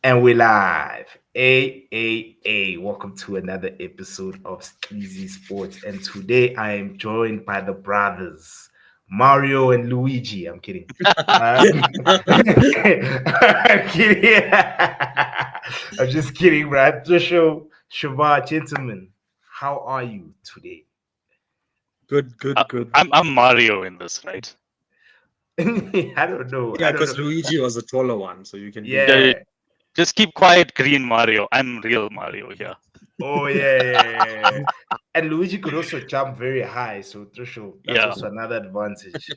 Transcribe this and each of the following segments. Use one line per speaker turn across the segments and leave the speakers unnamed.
And we're live. Welcome to another episode of Sleazy Sports. And today I am joined by the brothers, Mario and Luigi. I'm kidding. I'm kidding. I'm just kidding, right? The show, Shabbat, gentlemen, how are you today?
Good,
Uh,
good, good.
I'm Mario in this, right?
I don't know. I
Yeah,
don't
because
know.
Luigi was the taller one, so you can be.
Yeah,
Yeah.
just keep quiet, Green Mario. I'm real Mario here.
Oh yeah. And Luigi could also jump very high, so threshold. That's
Yeah,
also another advantage.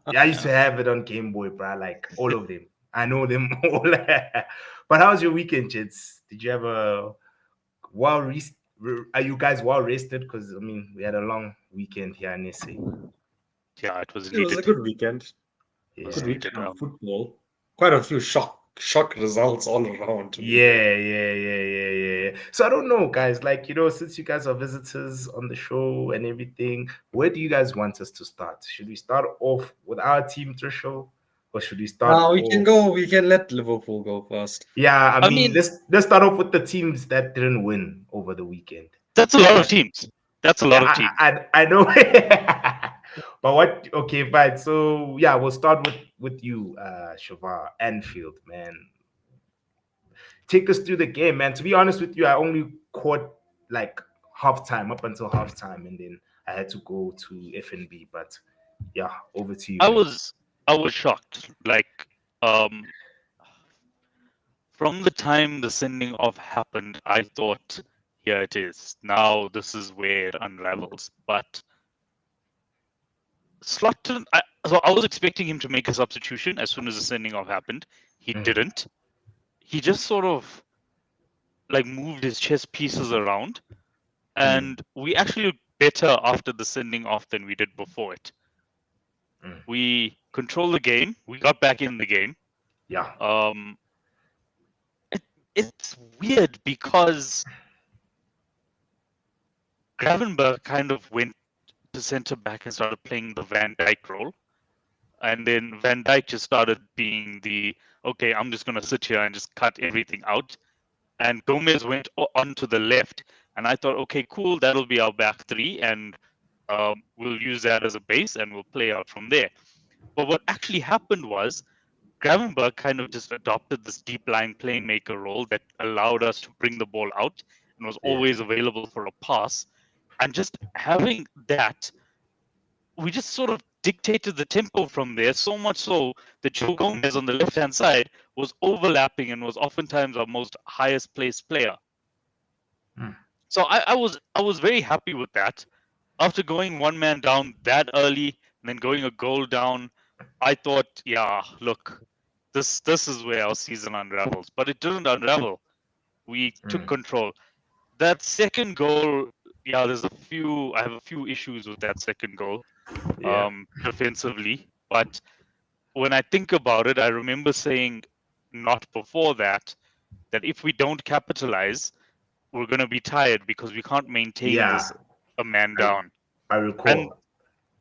Yeah, I used to have it on Game Boy, bro. Like all of them. I know them all. But how was your weekend, kids? Did you have a well rest? Are you guys well rested? Because I mean, we had a long weekend here in SA.
yeah, it was
It was a
needed.
good weekend.
It
Good
was
Yeah.
needed.
weekend of football. Quite a few shock results all around, to be fair.
Yeah. So I don't know, guys. Like, since you guys are visitors on the show and everything, where do you guys want us to start? Should we start off with our team threshold, or should we start
We can
off?
go. We can let Liverpool go first.
Yeah, I
I
mean,
mean,
let's start off with the teams that didn't win over the weekend.
that's a lot of
Right?
teams. That's a
Yeah,
lot of teams.
I know. But what? Okay, fine. So yeah, we'll start with you, Shavar Anfield, man. Take us through the game, man. To be honest with you, I only caught like halftime, up until halftime, and then I had to go to FNB. But yeah, over to you,
I
mate.
was I was shocked. Like, um, from the time the sending off happened, I thought, here it is. Now this is where it unravels. But Slotton, so I was expecting him to make a substitution as soon as the sending off happened. He
Mhm.
didn't. He just sort of like moved his chess pieces around,
Mm,
and we actually looked better after the sending off than we did before it.
mm.
We controlled the game. We got back in the game.
Yeah.
Um, it, it's weird because Gravenberg kind of went to centre back and started playing the Van Dijk role, and then Van Dijk just started being the okay. I'm just gonna sit here and just cut everything out. And Gomez went on to the left, and I thought, okay, cool, that'll be our back three, and we'll use that as a base, and we'll play out from there. But what actually happened was Gravenberg kind of just adopted this deep line playmaker role that allowed us to bring the ball out and was
Yeah.
always available for a pass. And just having that, we just sort of dictated the tempo from there, so much so that Joe Gomez on the left hand side was overlapping and was oftentimes our most highest placed player.
Mm.
So I was very happy with that. After going one man down that early and then going a goal down, I thought, yeah, look, this is where our season unravels. But it didn't unravel. We took
Mm.
control. That second goal, yeah, I have a few issues with that second goal,
Yeah.
defensively. But when I think about it, I remember saying not before that if we don't capitalize, we're going to be tired because we can't maintain
Yeah.
this a man
I
down.
I
And
recall.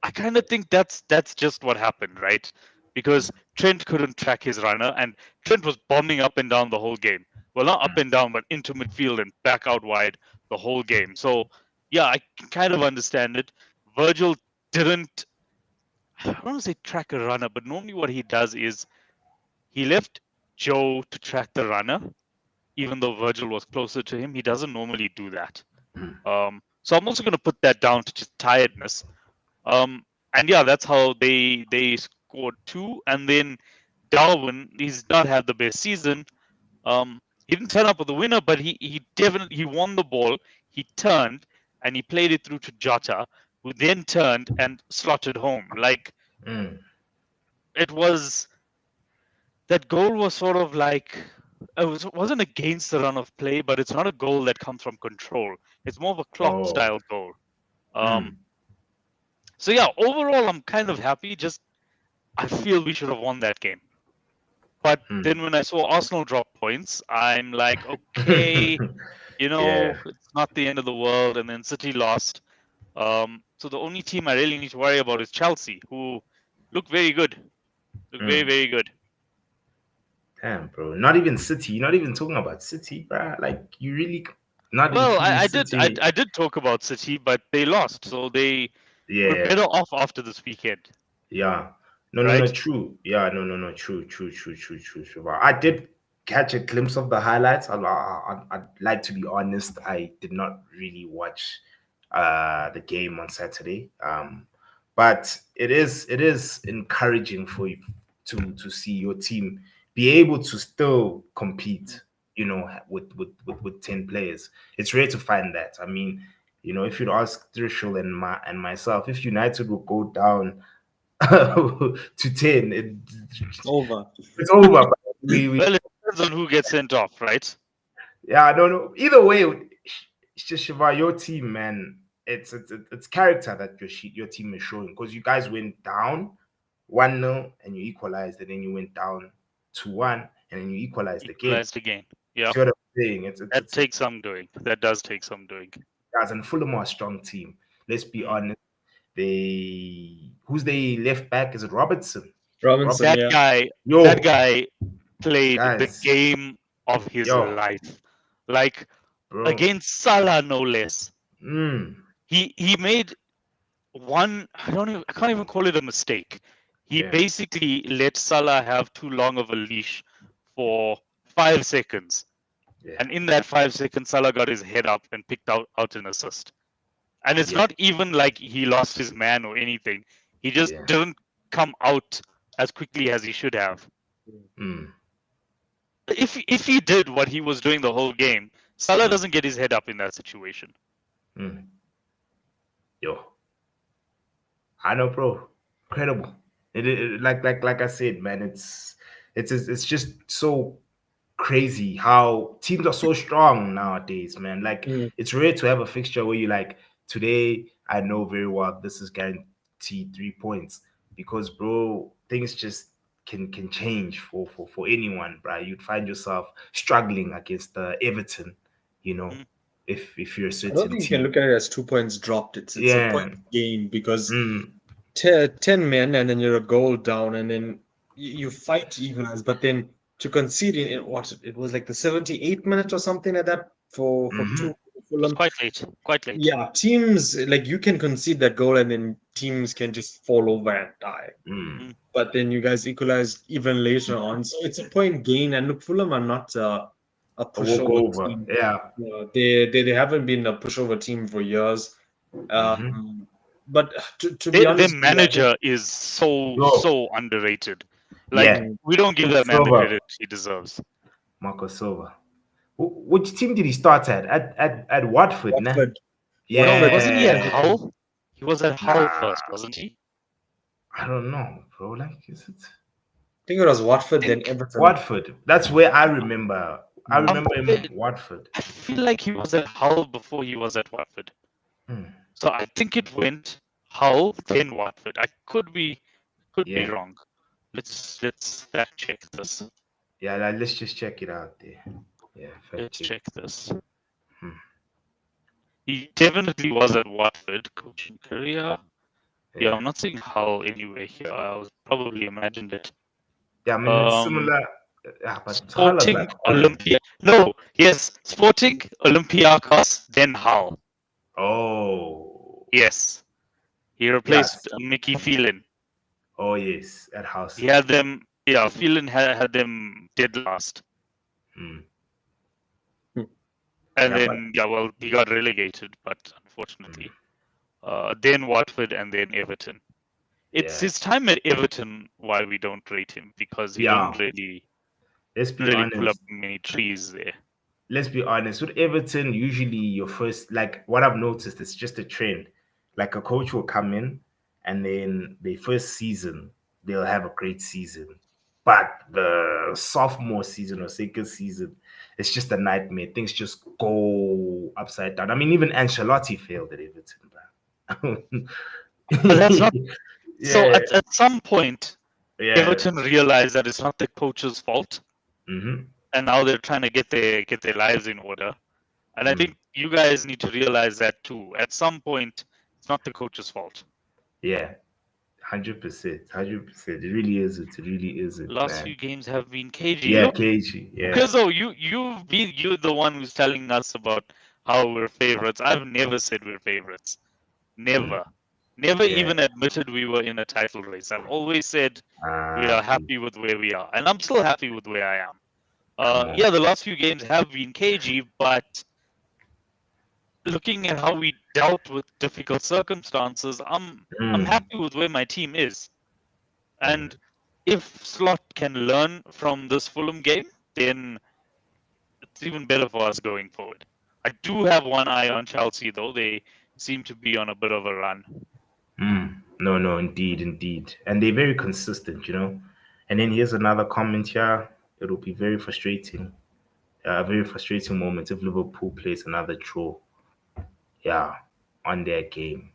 I kind of think that's just what happened, right? Because Trent couldn't track his runner, and Trent was bombing up and down the whole game. Well, not up
Mm.
and down, but into midfield and back out wide the whole game. So yeah, I can kind of understand it. Virgil didn't, I don't want to say track a runner, but normally what he does is he left Joe to track the runner, even though Virgil was closer to him. He doesn't normally do that.
Mm.
So I'm also going to put that down to just tiredness. And yeah, that's how they scored two. And then Darwin, he's not had the best season. He didn't turn up with the winner, but he definitely he won the ball. He turned and he played it through to Jota, who then turned and slotted home. Like
Mm.
it was that goal was sort of like wasn't against the run of play, but it's not a goal that comes from control. It's more of a clock
Oh.
style goal. Um,
Mm.
so yeah, overall, I'm kind of happy. Just I feel we should have won that game. But then when I saw Arsenal drop points, I'm like, okay,
Mm. Yeah.
it's not the end of the world. And then City lost. So the only team I really need to worry about is Chelsea, who look very good. Look very,
Mm.
very good.
Damn, bro. Not even City. You're not even talking about City, bro. Like you really not
Well,
including
I did
City.
I did talk about City, but they lost, so they were
Yeah,
better off after this weekend,
yeah. No,
right?
true. Yeah, no, true. Sure. I did catch a glimpse of the highlights. I'd like to be honest. I did not really watch the game on Saturday. But it is encouraging for you to see your team be able to still compete. You know, with 10 players, it's rare to find that. I mean, if you'd ask Trishul and myself, if United will go down to 10,
Over.
it's over. But we
Well, it depends on who gets sent off, right?
yeah, no. Either way, it's just Shiva, your team, man. It's character that your team is showing because you guys went down 1-0 and you equalized, and then you went down 2-1 and then you equalized again.
Equalized again. Yeah,
See what I'm saying?
that takes some doing. That does take some doing.
guys, and Fulham are a strong team. Let's be honest. Who's the left back? Is it Robertson?
Robinson,
That
yeah.
guy,
Yo,
that guy played the
guys,
game of his
Yo.
life, like
bro.
against Salah, no less.
Mm,
He made one. I can't even call it a mistake. He
Yeah.
basically let Salah have too long of a leash for 5 seconds.
yeah.
And in that 5 seconds, Salah got his head up and picked out an assist. And it's
Yeah.
not even like he lost his man or anything. He just
Yeah.
didn't come out as quickly as he should have.
Mm,
If he did what he was doing the whole game, Salah
Mm.
doesn't get his head up in that situation.
mm. Yo. I know, bro. Incredible. Like I said, man, it's just so crazy how teams are so strong nowadays, man. Like
Mm.
it's rare to have a fixture where you like today. I know very well this is guaranteed 3 points because, bro, things just can change for anyone, bro. You'd find yourself struggling against Everton,
Mm.
if you're a
I
certain
don't think you
team.
can look at it as 2 points dropped. It's
Yeah.
a point gain because
Mm,
10 men and then you're a goal down and then you fight to equalize, but then to concede in it was like the 78th minute or something like that for
Mhm.
two
It was
Fulham.
quite late. Quite late.
Yeah, teams like you can concede that goal and then teams can just fall over and die.
mm.
But then you guys equalized even later on, so it's a point gain. And look, Fulham are not a
A
pushover
walkover.
team.
Yeah.
They haven't been a pushover team for years.
Mhm.
But to be
Their
honest, with you, I think-
manager is so
Yo.
underrated. Like
Yeah.
we don't give that man the
Silva.
credit he deserves.
Marco Silva. Which team did he start at? At Watford, nah?
Watford.
Yeah.
Watford.
Wasn't he at Hull? He was at Hull
Nah.
first, wasn't he?
I don't know, bro. Like, is it
I think it was Watford, then Everton.
Watford? That's where I remember. I
Mm.
remember him Watford.
I feel like he was at Hull before he was at Watford.
Hmm.
So I think it went Hull, then Watford. I could be
Yeah.
wrong. Let's fact check this.
Yeah, let's just check it out there. Yeah, fact
Let's
check.
check this.
Hmm.
He definitely was at Watford coaching career. Yeah, I'm not seeing Hull anywhere here. I was probably imagined it.
Yeah, I mean it's
Um,
similar. Yeah, but Hull is
Sporting
like Holland.
Olympia. No, yes, Sporting Olympiacos, then Hull.
Oh.
Yes, he replaced Mickey Phelan.
Oh yes, at House.
He had them. Yeah, Phelan had them dead last,
Hmm.
and
Yeah,
then well, he got relegated, but unfortunately, then Watford and then Everton. It's
Yeah.
his time at Everton why we don't rate him because he
Yeah.
didn't really
Let's be
pull
honest.
up many trees there.
Let's be honest. With Everton, usually your first, like what I've noticed, it's just a trend. Like a coach will come in, and then the first season they'll have a great season, but the sophomore season or second season, it's just a nightmare. Things just go upside down. I mean, even Ancelotti failed at Everton, bro.
But that's not. So
Yeah.
at some point,
Yeah.
Everton realized that it's not the coach's fault,
Mhm.
and now they're trying to get their lives in order. And I
Mm.
think you guys need to realize that too. At some point, it's not the coach's fault.
Yeah. 100%, 100%. It really is. It really is. It,
Last
man.
few games have been cagey.
Yeah,
Look,
KG. Yeah.
because you're the one who's telling us about how we're favorites. I've never said we're favorites. Never. Never
Yeah.
even admitted we were in a title race. I've always said we
Ah,
are happy with where we are, and I'm still happy with where I am.
come on.
Yeah, the last few games have been cagey, but looking at how we dealt with difficult circumstances, I'm
Mm,
happy with where my team is. And if Slot can learn from this Fulham game, then it's even better for us going forward. I do have one eye on Chelsea, though. They seem to be on a bit of a run.
No, no, indeed, indeed. And they're very consistent, you know. And then here's another comment here. It'll be very frustrating. A very frustrating moment if Liverpool plays another draw. Yeah, on their game.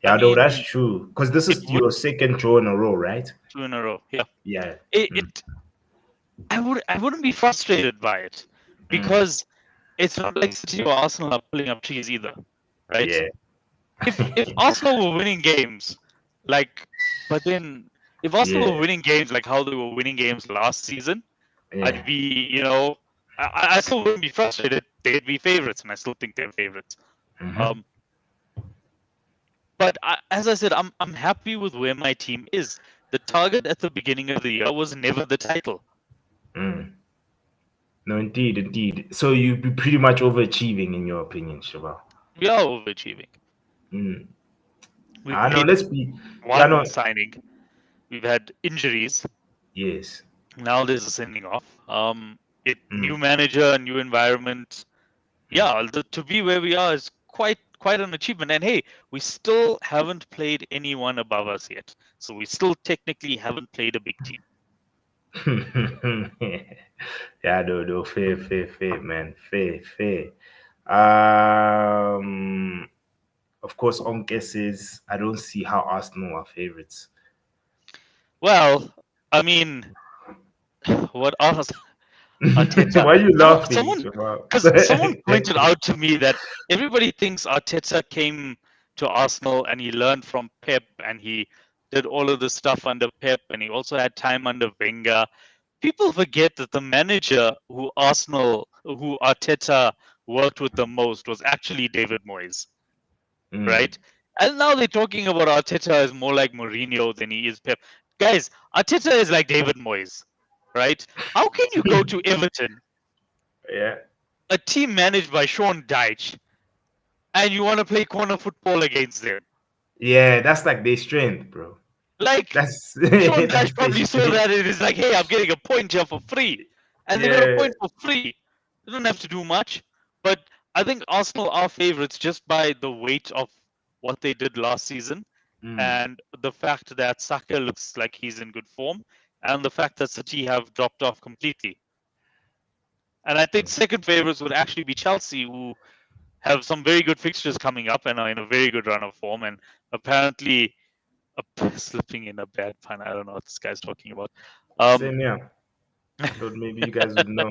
I
Yeah, though that's
mean,
true. Because this
it
is
would
your second draw in a row, right?
2 in a row. Yeah,
Yeah.
it,
Mm,
it I wouldn't be frustrated by it
mm,
because it's not like City or Arsenal are pulling up trees either, right?
yeah.
If Arsenal were winning games, like, but then if Arsenal
Yeah.
were winning games like how they were winning games last season,
Yeah.
I'd be, I still wouldn't be frustrated. They'd be favorites, and I still think they're favorites.
Mhm.
But as I said, I'm happy with where my team is. The target at the beginning of the year was never the title.
Mm. No, indeed, indeed. So you'd be pretty much overachieving in your opinion, Shabal.
We are overachieving.
Mm.
We've
I know.
made
Let's be. Yeah,
one
no.
signing. We've had injuries.
Yes.
Now there's a sending off. New
Mm.
manager, new environment. Yeah, to be where we are is quite an achievement. And hey, we still haven't played anyone above us yet, so we still technically haven't played a big team.
Yeah, no, fair, fair, fair, man, fair, fair. Um, of course, Onke says I don't see how Arsenal are favorites.
Well, I mean, what else? Arteta.
Why are you laughing,
Someone,
Shabal?
because someone pointed out to me that everybody thinks Arteta came to Arsenal and he learned from Pep and he did all of the stuff under Pep and he also had time under Wenger. People forget that the manager who Arteta worked with the most was actually David Moyes, right? And now they're talking about Arteta as more like Mourinho than he is Pep. Guys, Arteta is like David Moyes, right? How can you go to Everton,
Yeah,
a team managed by Sean Dyche, and you want to play corner football against them?
yeah, that's like their strength, bro.
Like,
That's
Sean
that's
Dyche
their
probably saw
strength.
that and it's like, hey, I'm getting a point here for free. And they got a
Yeah.
point for free. They don't have to do much. But I think Arsenal are favourites just by the weight of what they did last season and the fact that Saka looks like he's in good form and the fact that City have dropped off completely. And I think second favourites would actually be Chelsea, who have some very good fixtures coming up and are in a very good run of form. And apparently, slipping in a bad pun. I don't know what this guy's talking about.
Same here. Thought maybe you guys would know.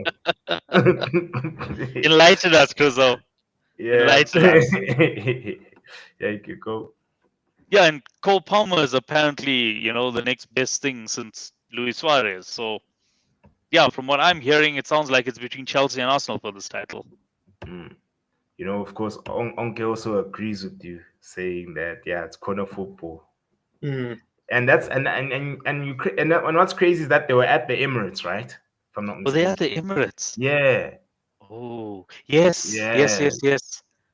Enlighten us, Kuzo.
Yeah.
Enlighten us.
Yeah, you could go.
Yeah, and Cole Palmer is apparently, the next best thing since Luis Suarez. So, yeah, from what I'm hearing, it sounds like it's between Chelsea and Arsenal for this title.
Of course, Onke also agrees with you, saying that it's corner football, and that's and what's crazy is that they were at the Emirates, right? If I'm not
Were they
mistaken.
at the Emirates?
Yeah,
Oh, yes.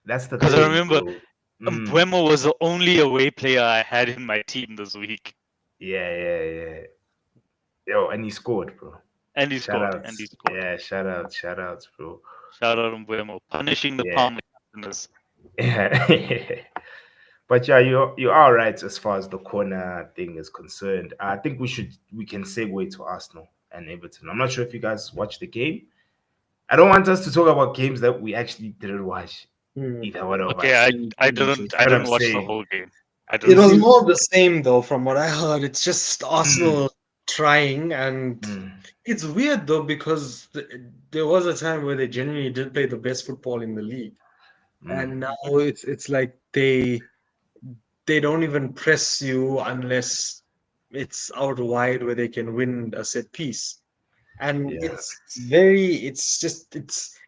that's the
Because
thing.
I remember
bro.
Mbeumo was the only away player I had in my team this week.
Yeah. Yo, and he scored, bro.
And he
Shout
scored.
outs.
And he scored.
Yeah, shout outs, bro.
Shout out Mbeumo, punishing the
Yeah.
Palmer captainers.
Yeah. But yeah, you're all right as far as the corner thing is concerned. I think we can segue to Arsenal and Everton. I'm not sure if you guys watched the game. I don't want us to talk about games that we actually didn't watch. Either one of
Okay,
us.
I
What
didn't
I'm
watch the
saying.
whole game.
It was more of the same, though, from what I heard. It's just Arsenal trying, and it's weird, though, because there was a time where they genuinely did play the best football in the league, and now it's like they don't even press you unless it's out wide where they can win a set piece. And
Yeah.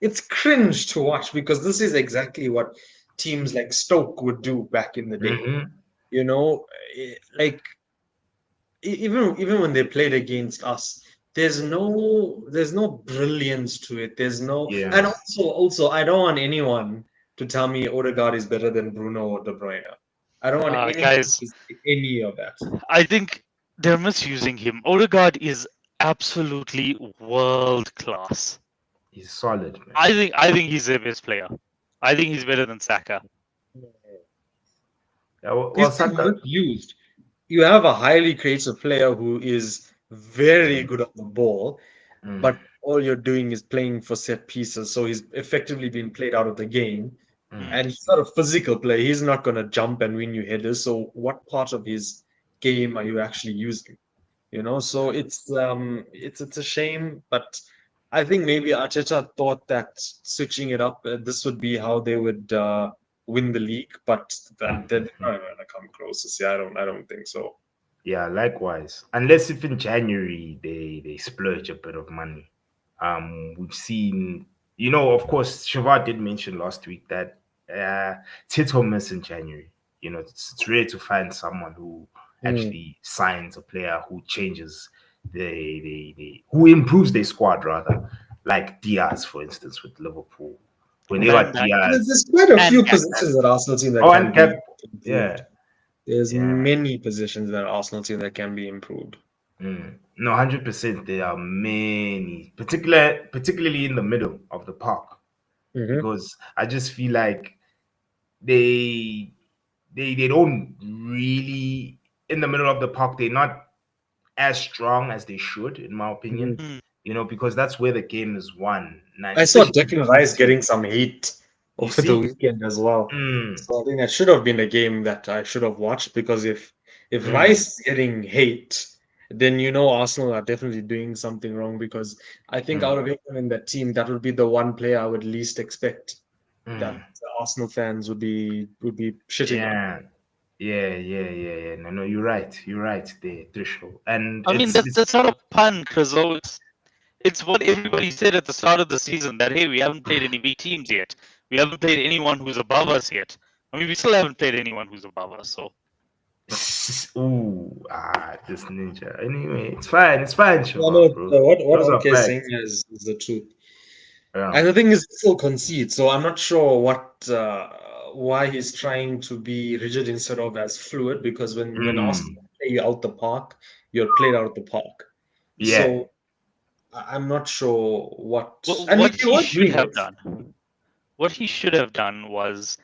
it's cringe to watch because this is exactly what teams like Stoke would do back in the day.
Mm-hmm.
You know, like even when they played against us, there's no brilliance to it. There's no, and
Yeah.
also I don't want anyone to tell me Odegaard is better than Bruno or De Bruyne. I don't want anyone
Guys,
to say any of that.
I think they're misusing him. Odegaard is absolutely world class.
He's solid, man.
I think he's their best player. I think he's better than Saka.
Yeah, well,
He's
Saka.
not used. You have a highly creative player who is very good on the ball,
Mm,
but all you're doing is playing for set pieces. So he's effectively been played out of the game.
mm.
And he's not a physical player. He's not going to jump and win you headers. So what part of his game are you actually using? So it's a shame, but I think maybe Arteta thought that switching it up, this would be how they would win the league, but then they're not going to come close this year. I don't think so.
Yeah, likewise. Unless if in January they splurge a bit of money. We've seen, of course, Shavar did mention last week that it's hit or miss in January. It's rare to find someone who actually signs a player who changes who improves their squad rather, like Diaz, for instance, with Liverpool. When they
Van
got
Dijk.
Diaz,
There's quite a
And
few
Gakpo.
positions that Arsenal team that
oh,
can
and
be
Cap,
improved.
yeah,
There's
yeah.
many positions that Arsenal team that can be improved.
No, 100%. There are many, particularly in the middle of the park, because I just feel like they they don't really in the middle of the park. They're not as strong as they should, in my opinion.
Mm.
Because that's where the game is won.
I saw
Especially
Declan Rice getting some heat
you
over the
see.
weekend as well.
Mm,
So I think that should have been a game that I should have watched because if
mm,
Rice is getting hate, then Arsenal are definitely doing something wrong because I think out
mm,
of anyone in that team, that would be the one player I would least expect that
mm.
Arsenal fans would be shitting on.
Yeah. Yeah. No, you're right. You're right. The threshold, and
I mean, that's not a pun, because it's what everybody said at the start of the season that hey, we haven't played any big teams yet. We haven't played anyone who's above us yet. I mean, we still haven't played anyone who's above us. So
Ooh, this ninja. Anyway, it's fine. It's fine,
No,
Shiva, bro.
what
Those are
Onke is saying
facts.
is the truth.
Yeah.
And the thing is, it's still concede. So I'm not sure why he's trying to be rigid instead of as fluid. Because when Arsenal play you out the park, you're played out of the park.
Yeah.
So I'm not sure what.
well,
And
what
we
he
were
should
doing
have
it.
done, what he should have done was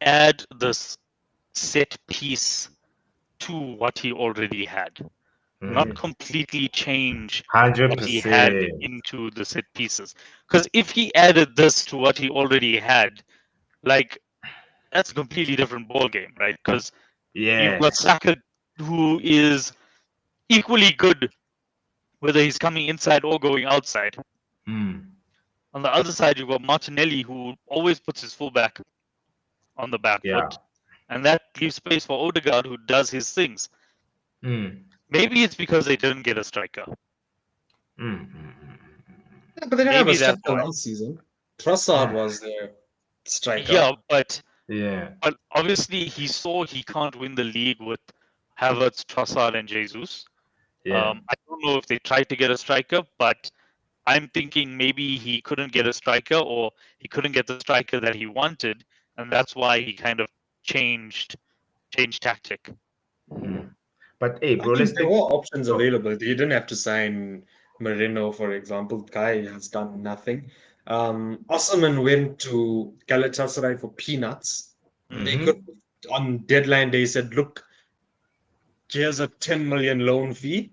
add this set piece to what he already had. Not completely change what he had
100%.
into the set pieces. Because if he added this to what he already had, like that's a completely different ball game, right? Because you've
Yeah.
got Saka who is equally good whether he's coming inside or going outside.
Mm.
On the other side, you've got Martinelli who always puts his fullback on the back
Yeah.
foot, and that leaves space for Odegaard who does his things.
Mm.
Maybe it's because they didn't get a striker.
Mm.
Yeah, but they didn't have a
Maybe that's
striker
why.
last season. Trossard was their striker.
Yeah, but
Yeah.
obviously he saw he can't win the league with Havertz, Trossard, and Jesus.
Yeah.
I don't know if they tried to get a striker, but I'm thinking maybe he couldn't get a striker or he couldn't get the striker that he wanted, and that's why he kind of changed tactic.
But hey,
I
bro, let's
think there
take.
were options available. You didn't have to sign Merino, for example. Guy has done nothing. Osman went to Galatasaray for peanuts. They could, on deadline day, said, look, here's a 10 million loan fee.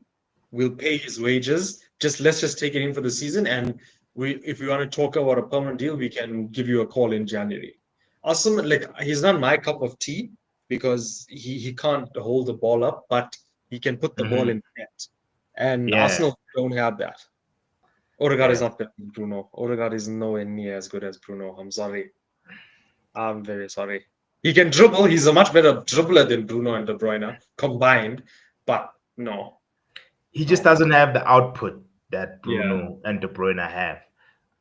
We'll pay his wages. Let's just take it in for the season. And if we want to talk about a permanent deal, we can give you a call in January. Osman, like, he's not my cup of tea because he can't hold the ball up, but he can put the ball in the net. And
Yeah.
Arsenal don't have that. Odegaard is
Yeah.
not better than Bruno. Odegaard is nowhere near as good as Bruno. I'm sorry. I'm very sorry. He can dribble. He's a much better dribbler than Bruno and De Bruyne combined. But no,
He just doesn't have the output that
Yeah.
Bruno and De Bruyne have.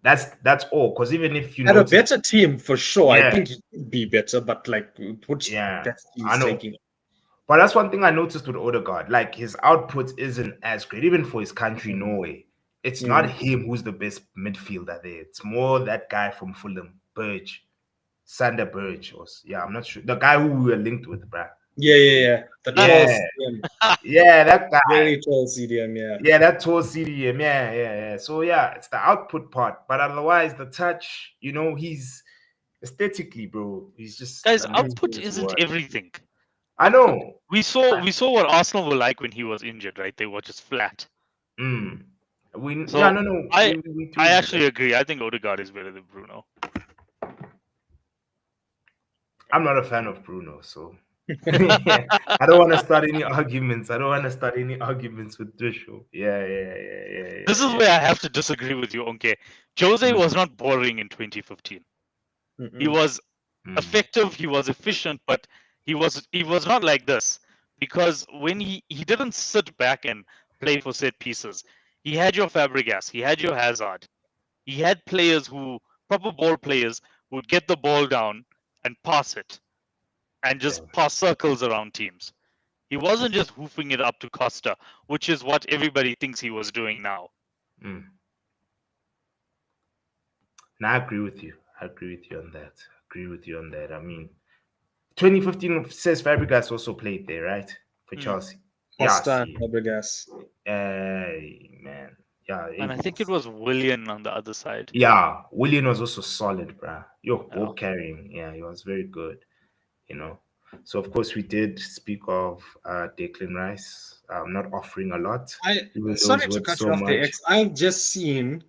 That's all. Because even if you
Had a
notice,
better team for sure. I
yeah,
think he could be better, but like which
yeah,
best
I
he's
know.
taking.
But that's one thing I noticed with Odegaard. Like his output isn't as great, even for his country, Norway. It's not him who's the best midfielder there. It's more that guy from Fulham, Burge, Sander Burge. Yeah, I'm not sure. The guy who we were linked with, bruh.
Yeah. The tall
Yeah,
CDM.
yeah, that guy.
Very tall CDM, yeah.
Yeah, that tall CDM. Yeah. So yeah, it's the output part. But otherwise, the touch, he's aesthetically, bro. He's just
Guys,
a
output
midfielder's
isn't
word.
everything.
I know.
We saw what Arsenal were like when he was injured, right? They were just flat.
No.
I
We do.
actually agree. I think Odegaard is better than Bruno.
I'm not a fan of Bruno, so I don't want to start any arguments. With Drisho. Yeah.
This is where I have to disagree with you, Onke. Jose was not boring in 2015. He was effective, he was efficient, but he was not like this. Because when he didn't sit back and play for set pieces, he had your Fabregas, he had your Hazard, he had players proper ball players who would get the ball down and pass it, and just pass circles around teams. He wasn't just hoofing it up to Costa, which is what everybody thinks he was doing now.
No, I agree with you. on that. I mean, 2015 says Fabregas also played there, right? For Chelsea.
Costa and Fabregas.
Man. Yeah.
And I think it was Willian on the other side.
Yeah, Willian was also solid, bruh. Ball carrying. Yeah, he was very good. So of course we did speak of Declan Rice. Not offering a lot.
Sorry to cut you off there, X. I've just seen.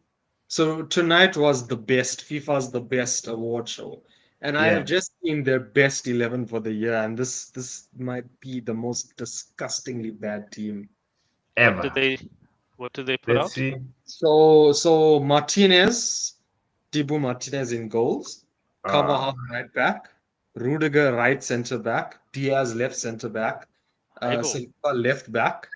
So tonight was the best. FIFA's the best award show, and I have just seen their best 11 for the year, and this might be the most disgustingly bad team
ever.
What did they put out?
See.
So Martinez, Dibu Martinez in goals, Carvajal right back, Rudiger right centre back, Diaz left centre back, Silva left back,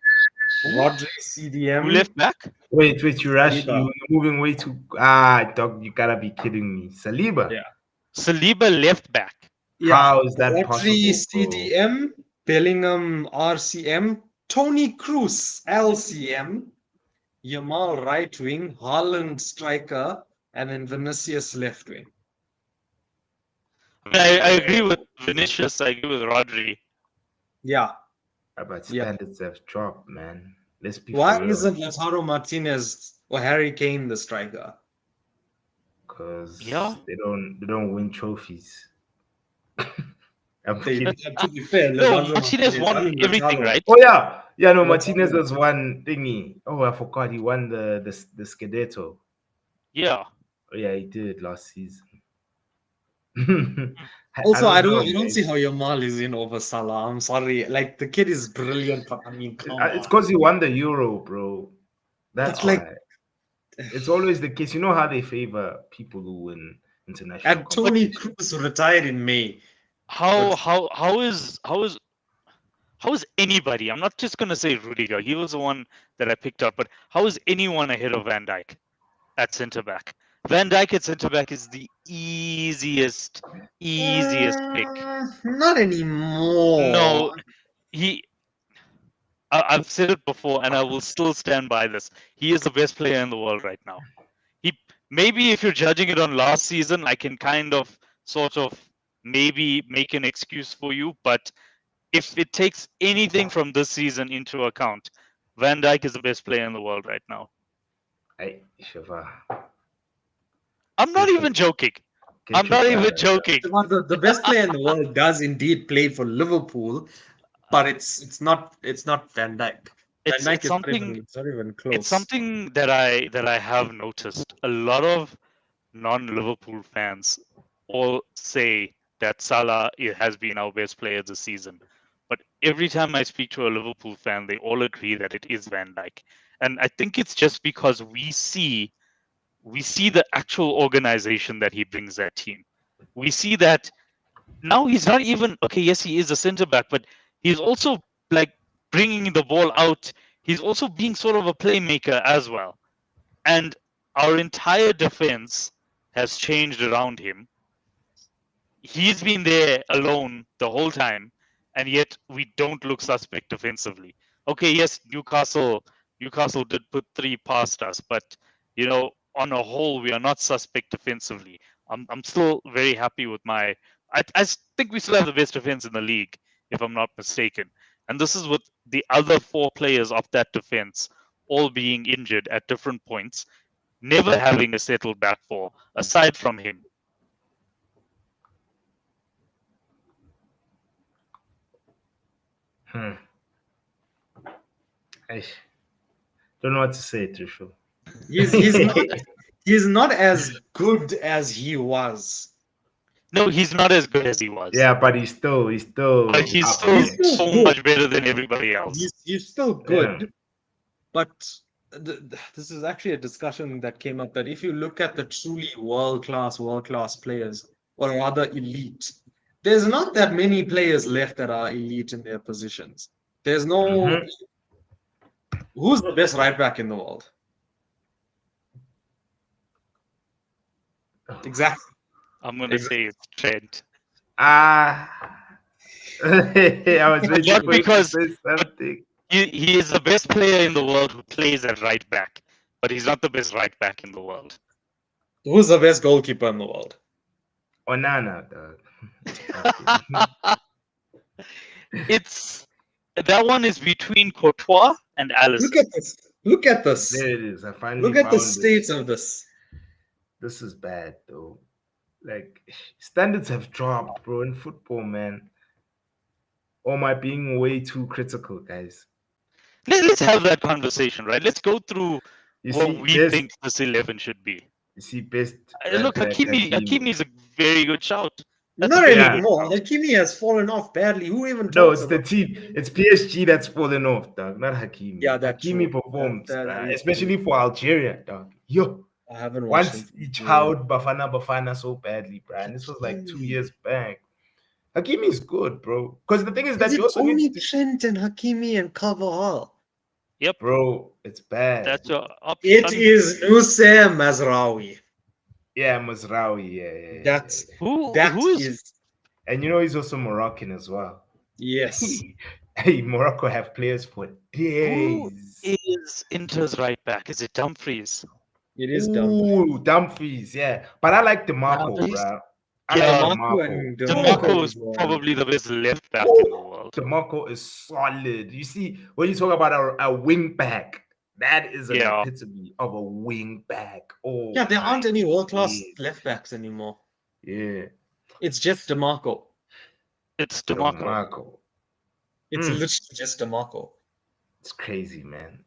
Rodri CDM.
Who left back?
Wait, you're moving way too. Dog, you gotta be kidding me. Saliba.
Yeah.
Saliba left back.
Yeah.
How is that
Rodri
possible?
CDM, Bellingham RCM, Tony Cruz LCM, Yamal right wing, Haaland striker, and then Vinicius left wing.
I agree with Vinicius. I agree with Rodri.
Yeah.
But standards have dropped, man. Let's be
Why
for real.
isn't Lautaro Martinez or Harry Kane the striker?
Because they don't win trophies.
To be fair,
Martinez won everything, right?
Oh yeah. No, Martinez has won thingy. Oh, I forgot he won the Scudetto.
Yeah.
Oh yeah, he did last season.
Also, I don't see how Yamal is in over Salah. I'm sorry. Like the kid is brilliant, but I mean,
it's because he won the Euro, bro. That's why. It's always the case. You know how they favor people who win international.
And Tony Cruz retired in May.
How is anybody? I'm not just gonna say Rudiger. He was the one that I picked up, but how is anyone ahead of Van Dijk at centre back? Van Dijk at centre back is the easiest pick.
Not anymore.
No, I've said it before, and I will still stand by this. He is the best player in the world right now. Maybe if you're judging it on last season, I can kind of, sort of, maybe make an excuse for you. But if it takes anything from this season into account, Van Dijk is the best player in the world right now.
Hey, Shiva.
I'm not even joking.
The best player in the world does indeed play for Liverpool, but it's not Van Dijk.
It's not even close. It's something that I have noticed. A lot of non-Liverpool fans all say that Salah has been our best player this season. But every time I speak to a Liverpool fan, they all agree that it is Van Dijk. And I think it's just because we see the actual organization that he brings that team. We see that now he's not even, okay, yes, he is a centre back, but he's also like bringing the ball out. he's also being sort of a playmaker as well. And our entire defense has changed around him. He's been there alone the whole time, and yet we don't look suspect defensively. Okay, yes, Newcastle did put 3 past us, but on a whole, we are not suspect defensively. I'm still very happy with I think we still have the best defense in the league, if I'm not mistaken. And this is with the other 4 players of that defense all being injured at different points, never having a settled back four aside from him.
I don't know what to say, Trisho.
He's not as good as he was.
No, he's not as good as he was.
Yeah, but he's still
But he's
up
still
there.
so much better than everybody else.
He's still good,
Yeah.
but this is actually a discussion that came up that if you look at the truly world class players, or rather elite, there's not that many players left that are elite in their positions. There's no.
Mhm.
Who's the best right back in the world? Exactly.
I'm going to say it's Trent.
I was waiting
Not
for you to
because-
say something.
He is the best player in the world who plays at right back, but he's not the best right back in the world.
Who's the best goalkeeper in the world?
Onana, dog.
That one is between Courtois and Alisson.
Look at this. Look at this.
There it is. I finally
Look at the
found it.
state of this.
This is bad, though. Like, standards have dropped, bro, in football, man. Or am I being way too critical, guys?
Let's have that conversation, right? Let's go through
You
what
see,
we
best,
think this 11 should be.
you see, best.
Look,
right back,
Hakimi is a very good shout. That's
Not
a very
anymore. Hakimi has fallen off badly. Who even
No,
talks
it's the
about
team. It's PSG that's fallen off, dog. Not Hakimi.
Yeah, that's
Hakimi
true.
performs,
That is
especially for Algeria, dog. Yo,
I haven't watched
once
him.
he chowed Bafana so badly, bro. And this was like 2 years back. Hakimi is good, bro. Because the thing is that
Is
you
it
also
only
need to,
Trent and Hakimi and Carvajal?
bro. It's bad.
That's your option.
It is Nusayr Mazraoui.
Yeah, Mazraoui. Yeah.
That's
Who
that
is
is
And you know he's also Moroccan as well.
yes.
Hey, Morocco have players for days.
is Inter's right back? Is it Dumfries?
It is dumb.
Ooh, Dumfries, yeah. But I like DeMarco,
Dumfries?
bro. I
Yeah,
like
Marco
DeMarco.
and
DeMarco is
as well.
probably the best left back in the world.
DeMarco is solid. You see, when you talk about a wing back, that is an
Yeah.
epitome of a wing back. Oh,
Yeah, there aren't
my
any world class
days.
left backs anymore.
Yeah,
It's just DeMarco.
It's DeMarco.
DeMarco.
It's
Mm.
literally just DeMarco.
It's crazy, man.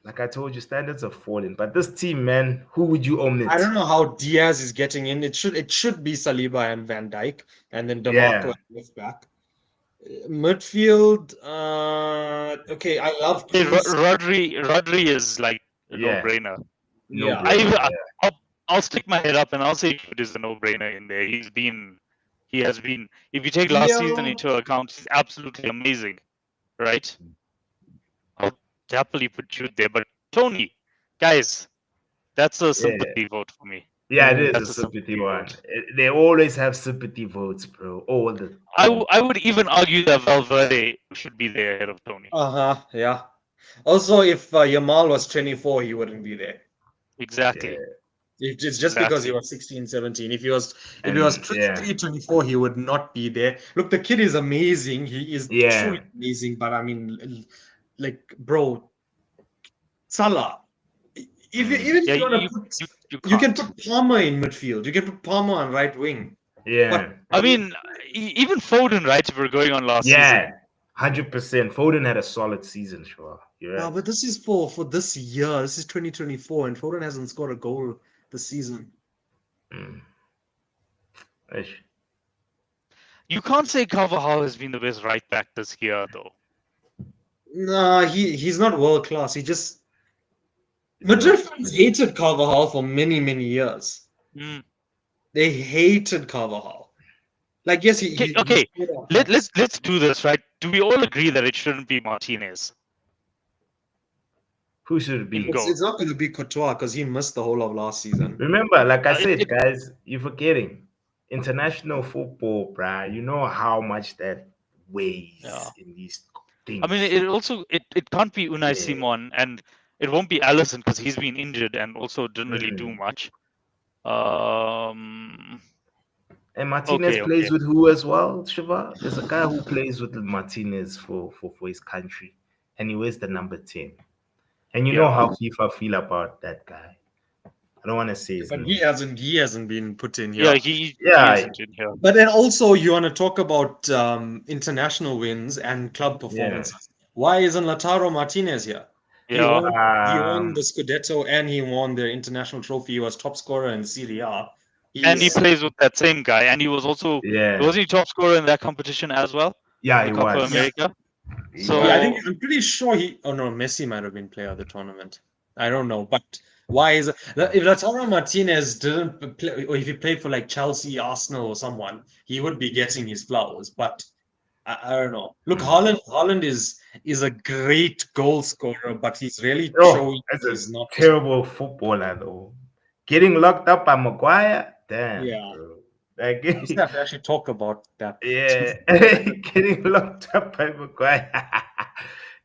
Like I told you, standards are falling. But this team, man, who would you omit?
I don't know how Diaz is getting in. It should be Saliba and Van Dijk, and then DeMarco
Yeah.
at left back. Midfield, okay, I love
Hey,
Kroos.
Rodri is like a
Yeah.
no-brainer.
No,
Yeah.
bro.
I'll stick my head up and I'll say it is a no-brainer in there. He has been. If you take last season
Yeah.
into account, he's absolutely amazing, right? I'll happily put you there. But Tony, guys, that's a sympathy vote for me.
Yeah, it is
That's
a
a
sympathy
sympathy
one.
vote.
They always have sympathy votes, bro. All the
I would even argue that Valverde should be there ahead of Tony.
Yeah. Also, if Yamal was 24, he wouldn't be there.
Exactly.
Yeah.
It's just because he
Exactly.
was 16, 17. If he was
And,
23, 24, he would not be there. Look, the kid is amazing. He is
Yeah.
truly amazing. But I mean, like, bro, Salah. Even if
Yeah,
you want to put,
you
can
can't.
put Palmer in midfield. You can put Palmer on right wing.
Yeah.
I mean, even Foden, right? If we're going on last
Yeah.
season.
100%. Foden had a solid season, sure. You're right.
Yeah, but this is for this year. This is 2024, and Foden hasn't scored a goal this season.
Mm. Ish.
You can't say Carvajal has been the best right back this year, though.
Nah, he's not world class. He just Madrid fans hated Carvajal for many, many years.
Mm.
They hated Carvajal. Like, yes,
Okay,
he scored
Let's do this, right? Do we all agree that it shouldn't be Martinez?
Who should it be?
In goal.
It's not going to be Courtois because he missed the whole of last season.
Remember, like I said,
it-
guys, you're forgetting international football, bruh. You know how much that weighs
Yeah.
in these things.
I mean, it also it can't be Unai
Yeah.
Simon, and it won't be Allison because he's been injured and also didn't really do
Mm.
much.
And Martinez
Okay,
plays
okay.
with who as well, Shiva? There's a guy who plays with Martinez for his country, and he wears the number 10. And you know
Yeah.
how FIFA feel about that guy. I don't want to say his
But
name.
he hasn't been put in here.
Yeah, he
Yeah.
isn't in here.
But then also you want to talk about international wins and club performances. Why isn't Lautaro Martinez here? He
Yeah.
won the Scudetto and he won the international trophy. He was top scorer in Serie A.
And he
He's-
plays with that same guy, and he was also
Yeah.
was he top scorer in that competition as well?
Yeah,
in
he
the Copa
was.
America.
He
So-
was.
Yeah, I'm pretty sure oh no, Messi might have been player of the tournament. I don't know, but why is it if Lautaro Martinez didn't play, or if he played for like Chelsea, Arsenal, or someone, he would be getting his flowers. But I don't know. Look, Haaland is a great goal scorer, but he's really showing
that's
he's
a
not.
terrible footballer though. Getting locked up by Maguire, damn.
Yeah.
Bro. Like,
We still have to actually talk about that.
yeah, getting locked up by Maguire.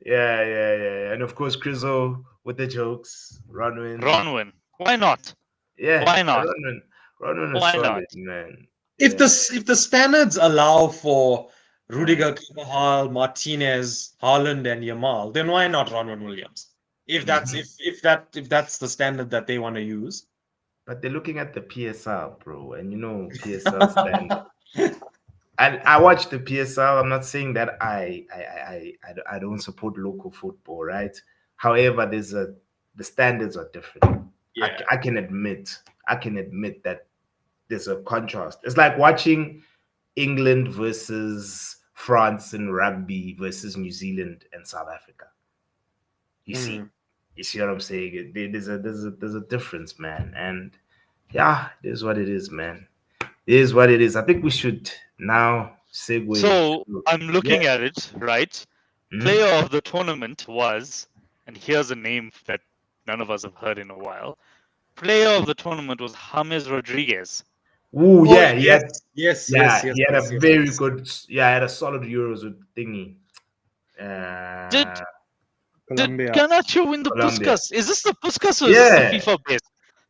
yeah. And of course, Crizo with the jokes.
Ronwin, why not?
Yeah.
Why not?
Ronwin is
Why
solid,
not?
man.
If
Yeah.
the standards allow for Rudiger, Carvajal, Martinez, Haaland, and Yamal, then why not Ronwen Williams? If that's if that's the standard that they want to use.
But they're looking at the PSL, bro, and you know PSL standard. I watch the PSL. I'm not saying that I don't support local football, right? However, the standards are different.
Yeah.
I can admit that there's a contrast. It's like watching England versus France in rugby versus New Zealand and South Africa. You see what I'm saying? There's a difference, man. And yeah, it is what it is, man. It is what it is. I think we should now segue.
So I'm looking at it, right?
Mhm.
Player of the tournament was, and here's a name that none of us have heard in a while. Player of the tournament was James Rodriguez.
Ooh, yeah, he had
yes,
he had
yes,
a very
yes.
good. Yeah, he had a solid Euros with thingy.
Did
Colombia.
Garnacho win the
Colombia.
Puskas? Is this the Puskas or is this
Yeah.
the FIFA base?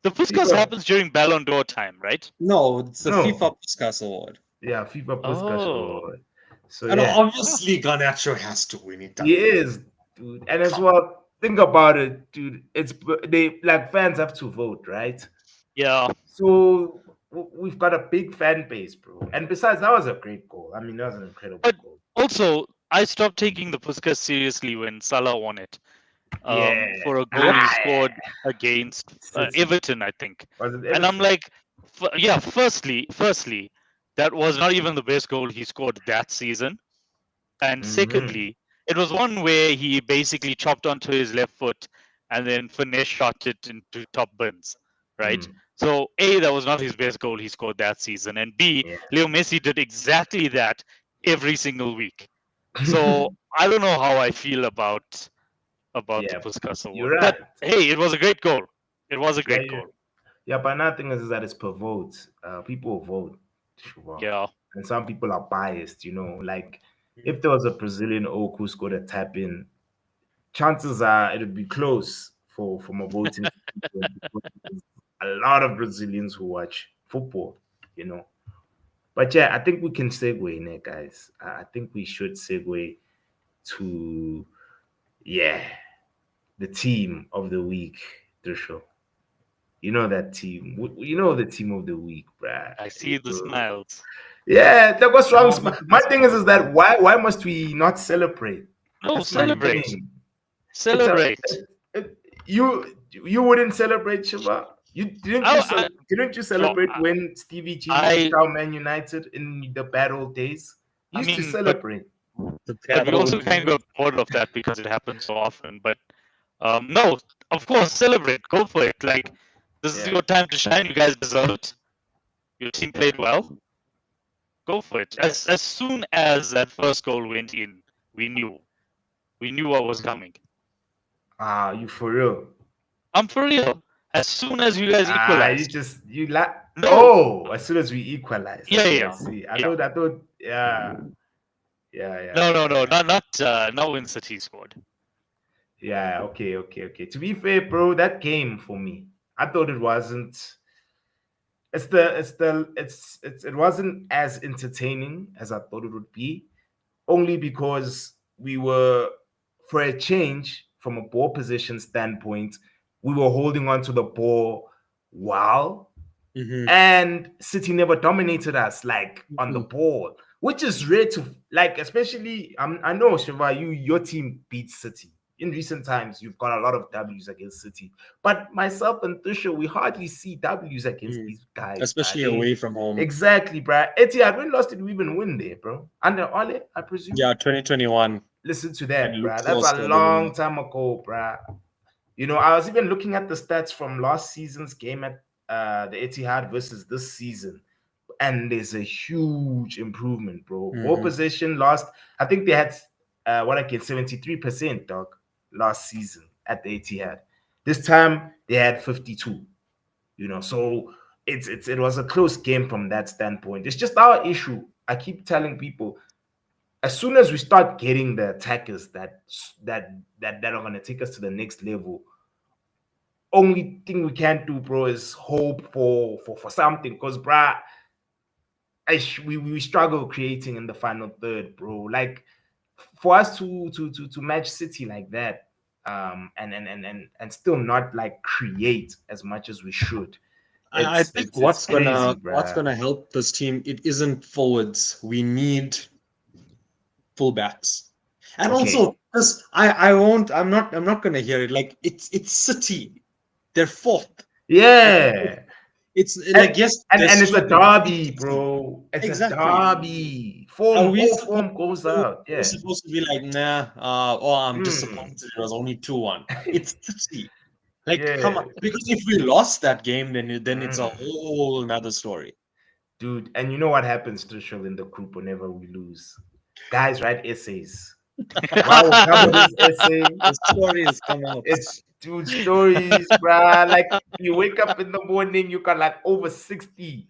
The Puskas
FIFA.
happens during Ballon d'Or time, right?
No, it's the
No.
FIFA Puskas Award.
Yeah, FIFA Puskas
Oh.
Award. So
And
yeah,
obviously Garnacho has to win it.
he is, dude. And as well, think about it, dude. They like fans have to vote, right?
Yeah.
So we've got a big fan base, bro. And besides, that was a great goal. I mean, that was an incredible
But-
goal.
Also, I stopped taking the Puskas seriously when Salah won it.
Yeah.
For a goal he scored against
City.
Everton, I think.
Was it
And I'm
Everton?
like, firstly, that was not even the best goal he scored that season. And
Mhm.
secondly, it was one where he basically chopped onto his left foot and then finesse shot it into top bins, right?
Mm.
So A, that was not his best goal he scored that season. And B,
Yeah.
Leo Messi did exactly that every single week. So I don't know how I feel about the
Yeah,
Puskas
you're
Award.
right.
But hey, it was a great goal. It was a great
Yeah,
goal.
Yeah, but another thing is that it's per vote. People vote. Sure.
Yeah.
And some people are biased, you know. Like if there was a Brazilian oak who scored a tap in, chances are it would be close for my voting. There's a lot of Brazilians who watch football, you know. But yeah, I think we can segue in it, guys. I think we should segue to the team of the week, Trisho. You know that team. You know the team of the week, bruh.
I see the smiles.
Yeah, that was wrong.
Oh,
My thing is that why must we not celebrate?
No,
That's my
celebrate.
thing.
Celebrate.
You wouldn't celebrate, Shiva. Didn't you celebrate when Stevie G took down Man United in the bad old days? You used to celebrate.
But we also kind of got bored of that because it happens so often. But no, of course, celebrate. Go for it. Like, this is your time to shine. You guys deserve it. Your team played well. Go for it. As soon as that first goal went in, we knew what was coming.
Ah, you for real?
I'm for real. As soon as you guys
Ah,
equalized. No.
Oh, as soon as we equalized.
Yeah,
Okay, I
yeah,
see.
yeah.
I thought, yeah,
No, no, no,
yeah.
not when City scored.
Yeah, okay. To be fair, bro, that game for me, I thought it wasn't. It wasn't as entertaining as I thought it would be, only because we were, for a change from a ball position standpoint, we were holding on to the ball well,
Mhm.
and City never dominated us like on the
Mhm.
ball, which is rare to like. Especially, I know Shiva, your team beats City in recent times. You've got a lot of W's against City, but myself and Thusha, we hardly see W's against
Mm.
these guys, bruh.
Especially away from home.
Exactly, bruh. Etihad, when lost did we even win there, bro? Under Ole, I presume.
Yeah, 2021.
Listen to
And
that,
Luke
bruh.
Shaw
That's a
scored the winner.
long time ago, bruh. You know, I was even looking at the stats from last season's game at the Etihad versus this season, and there's a huge improvement, bro. Ball
Mhm.
possession lost. I think they had 73%, dog, last season at the Etihad. This time they had 52. You know, so it was a close game from that standpoint. It's just our issue. I keep telling people, as soon as we start getting the attackers that are gonna take us to the next level, only thing we can do, bro, is hope for something. Because, bruh, we struggle creating in the final third, bro. Like, for us to match City like that, and still not like create as much as we should.
I think
It's crazy,
what's
bruh.
gonna help this team, it isn't forwards. We need fullbacks. And
Okay.
also, because I won't, I'm not gonna hear it. Like it's City. They're fourth. And
Yeah.
it's
And
like, yes, they're
and it's a
struggling.
derby, bro. It's a
Exactly.
derby.
Are we
All
supposed
form goes
to,
out.
we're
Yeah.
supposed to be like, nah, oh, I'm
Mm.
disappointed it was only 2-1. It's City. Like, come
Yeah.
on. Because if we lost that game, then it's a
Mm.
whole another story.
Dude, and you know what happens to show in the group whenever we lose? Guys write essays. Why will cover this essay?
The stories come out.
It's dude stories, bruh. Like, you wake up in the morning, you got like over 60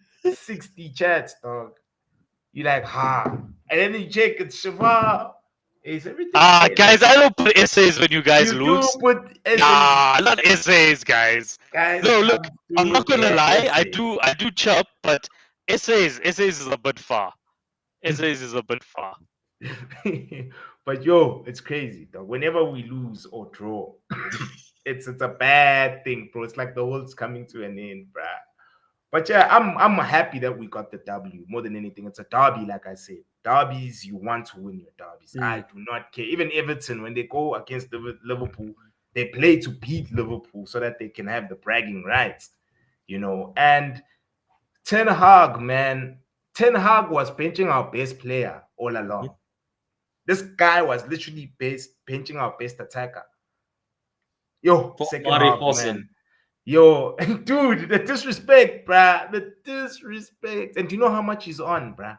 chats, dog. You like, and then you check it's Shiva. Is everything okay?
Guys, I don't put essays when you guys
You do
lose.
put essays,
Nah, not essays, guys.
guys
No, look,
come
I'm not
through
gonna
their
lie.
essays.
I do chirp, but essays is a bit far. Essays is a bit far.
But yo, it's crazy though. Whenever we lose or draw, it's a bad thing, bro. It's like the world's coming to an end, bruh. But yeah, I'm happy that we got the W more than anything. It's a derby, like I said. Derbies, you want to win your derbies. I do not care. Even Everton, when they go against Liverpool, they play to beat Liverpool so that they can have the bragging rights, you know. And Ten Hag, man, Ten Hag was benching our best player all along. This guy was literally benching our best attacker. Yo,
For
second
Mari
half,
Paulson.
man. Yo, dude, the disrespect, bruh. The disrespect. And do you know how much he's on, bruh?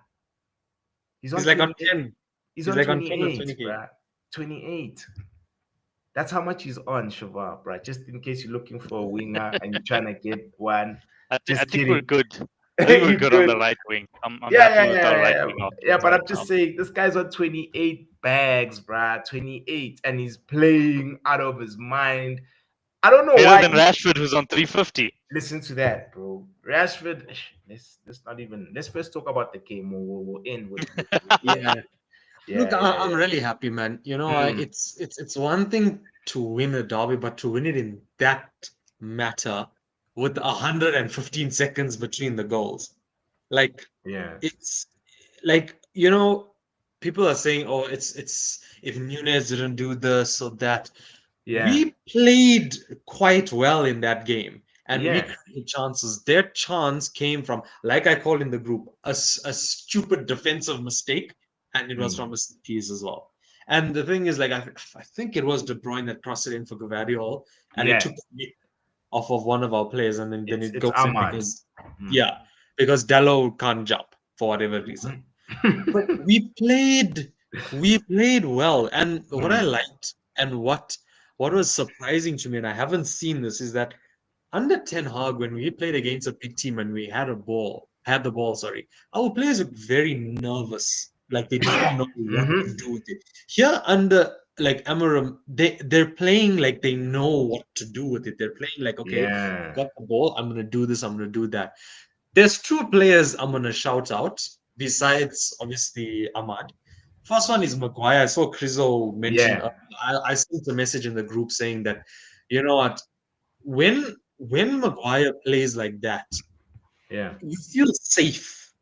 He's on
He's like on
28.
10.
He's
He's
on
like on 10 or
28,
20K.
bruh. 28. That's how much he's on, Shiva, bruh. Just in case you're looking for a winger and you're trying to get one.
I
Just
think we're
kidding.
good. I think we're
You
good on the
good.
right wing. I'm
Yeah,
happy with our right wing
yeah.
options
But
right
I'm
now.
just saying, this guy's on 28 bags, bruh. 28. And he's playing out of his mind. I don't know
Better
why.
than Rashford, who's on 350.
Listen to that, bro. Rashford. Let's not even. Let's first talk about the game. We'll end with
Yeah. Look,
yeah.
I'm really happy, man. You know,
Mm.
it's one thing to win a derby, but to win it in that matter with 115 seconds between the goals. Like,
Yeah.
it's like, you know, people are saying, oh, it's if Nunes didn't do this or that.
Yeah.
We played quite well in that game and we
Yeah.
created chances. Their chance came from, like I called in the group, a stupid defensive mistake, and it was from a set piece as well. And the thing is, like, I think it was De Bruyne that crossed it in for Gvardiol, and it
Yeah.
took the off of one of our players, and then it
It's
goes in
Ahmad.
because, yeah, because Dallo can't jump for whatever reason. But we played well, and what I liked and what what was surprising to me, and I haven't seen this, is that under Ten Hag, when we played against a big team and we had the ball, sorry, our players looked very nervous, like they didn't know what to
Mhm.
do with it. Here under like Amarim, they're playing like they know what to do with it. They're playing like, okay, I
Yeah.
got the ball, I'm gonna do this, I'm gonna do that. There's two players I'm gonna shout out besides obviously Ahmad. First one is Maguire. I saw Crizo mention.
Yeah.
I sent a message in the group saying that, you know what, when Maguire plays like that,
Yeah.
you feel safe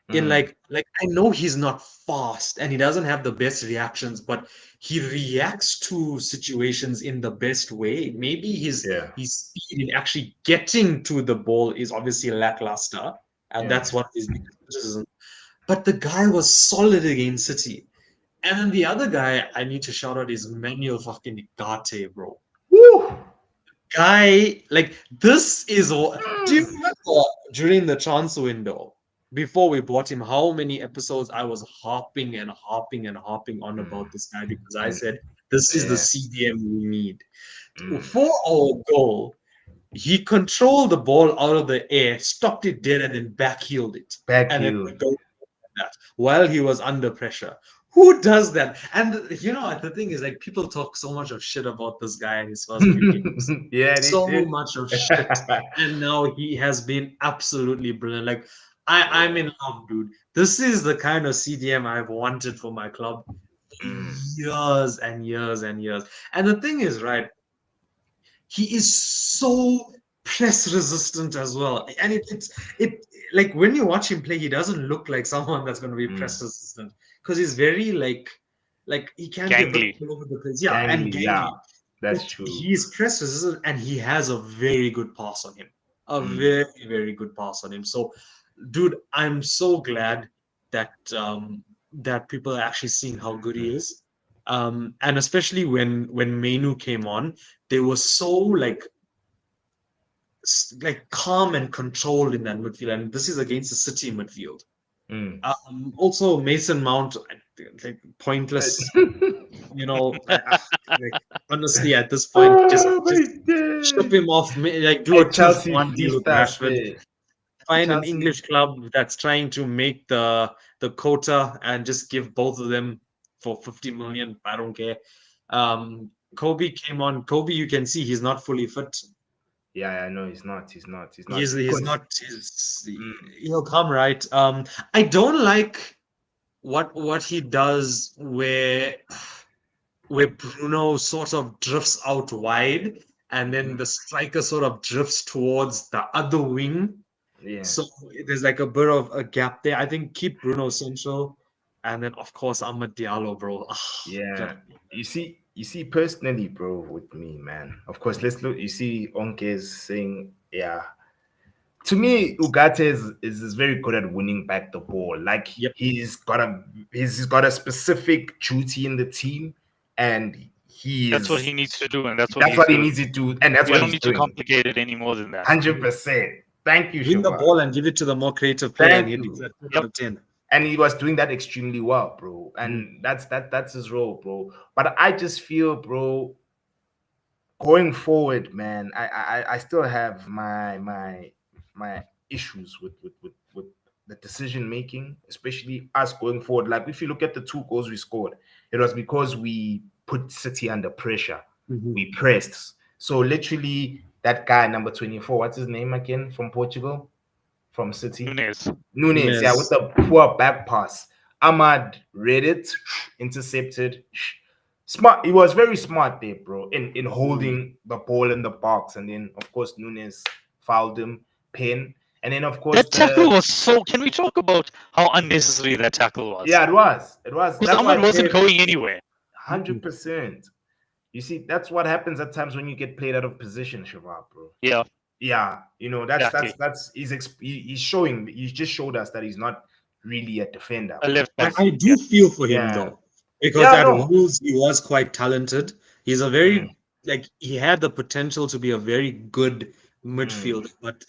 in
Mm.
like I know he's not fast and he doesn't have the best reactions, but he reacts to situations in the best way. Maybe
Yeah.
his speed in actually getting to the ball is obviously lackluster, and
Yeah.
that's what his biggest criticism. But the guy was solid against City. And then the other guy I need to shout out is Manuel fucking Gate, bro.
Woo!
Guy, like this is what. Do you
Mm.
remember during the transfer window before we bought him, how many episodes I was harping and harping and harping on
Mm.
about this guy because I
And
said this is the
yeah.
CDM we need.
Mm.
For our goal, he controlled the ball out of the air, stopped it dead, and then backheeled it,
Back
and then
you.
go that while he was under pressure. Who does that? And you know, the thing is, like, people talk so much of shit about this guy in his first few games,
Yeah, they
so
did.
much of shit, and now he has been absolutely brilliant. Like, I'm in love, dude. This is the kind of CDM I've wanted for my club for
Mm.
years and years and years. And the thing is, right? He is so press resistant as well. And it like when you watch him play, he doesn't look like someone that's going to be
Mm.
press resistant because he's very like he can be a bit
Gangly.
all over the place. Yeah, and
Gangly, yeah.
gangly.
That's
But
true.
he is press resistant and he has a very good pass on him. A
Mm.
very, very good pass on him. So, dude, I'm so glad that that people are actually seeing how good he
Mm.
is. And especially when Mainu came on, they were so like calm and controlled in that midfield, and this is against the City midfield.
Mm.
Also, Mason Mount, like pointless. You know, like honestly, at this point,
Oh my
just ship
days.
him off. Like do
Hey,
a two for
Chelsea
one deal with
Feastas
Rashford.
there.
Find an
Chelsea.
English club that's trying to make the quota and just give both of them for 50 million. I don't care. Kobe came on. Kobe, you can see he's not fully fit.
Yeah, I know he's not. He's not. He's not.
He's
Cons-
not.
mm.
He'll come right. I don't like what he does where Bruno sort of drifts out wide and then the striker sort of drifts towards the other wing.
Yeah.
So there's like a bit of a gap there. I think keep Bruno central, and then of course Amad Diallo, bro.
Yeah.
God.
You see, personally, bro, with me, man. Of course, let's look. You see, Onke is saying, yeah. To me, Ugarte is very good at winning back the ball. Like
Yep.
he's got a specific duty in the team, and
That's what he
he's
needs to do, and that's what
that's
he's
what he
doing.
needs to do, and that's
We
what
don't
he's
need to
doing.
complicate it any more than that.
100%. Thank you,
Win the
Shiva.
ball and give it to the more creative player, and
Thank
he
you.
did that 10 out
Yep.
of 10.
And he was doing that extremely well, bro. And that's his role, bro. But I just feel, bro, going forward, man, I still have my issues with the decision making, especially us going forward. Like if you look at the 2 goals we scored, it was because we put City under pressure.
Mhm.
We pressed. So literally that guy number 24, what's his name again from Portugal? From City?
Nunes.
Nunes, yeah, with
Nunes.
the poor back pass. Ahmad read it, intercepted. Smart. He was very smart there, bro, in holding the ball in the box. And then, of course, Nunes fouled him, pin. And then, of course,
That tackle was so. Can we talk about how unnecessary that tackle was?
yeah, it was. It was.
Because
That's why
Ahmad
I
wasn't
said
going anywhere.
100%. You see, that's what happens at times when you get played out of position, Shabab, bro.
Yeah,
Yeah, that's
exactly.
he's showing. He just showed us that he's not really a defender,
A
bro.
left back.
I do feel for him
Yeah,
though, because
yeah,
at
no.
Wolves he was quite talented. He's a
Mm,
very like he had the potential to be a very good
mm,
midfielder, but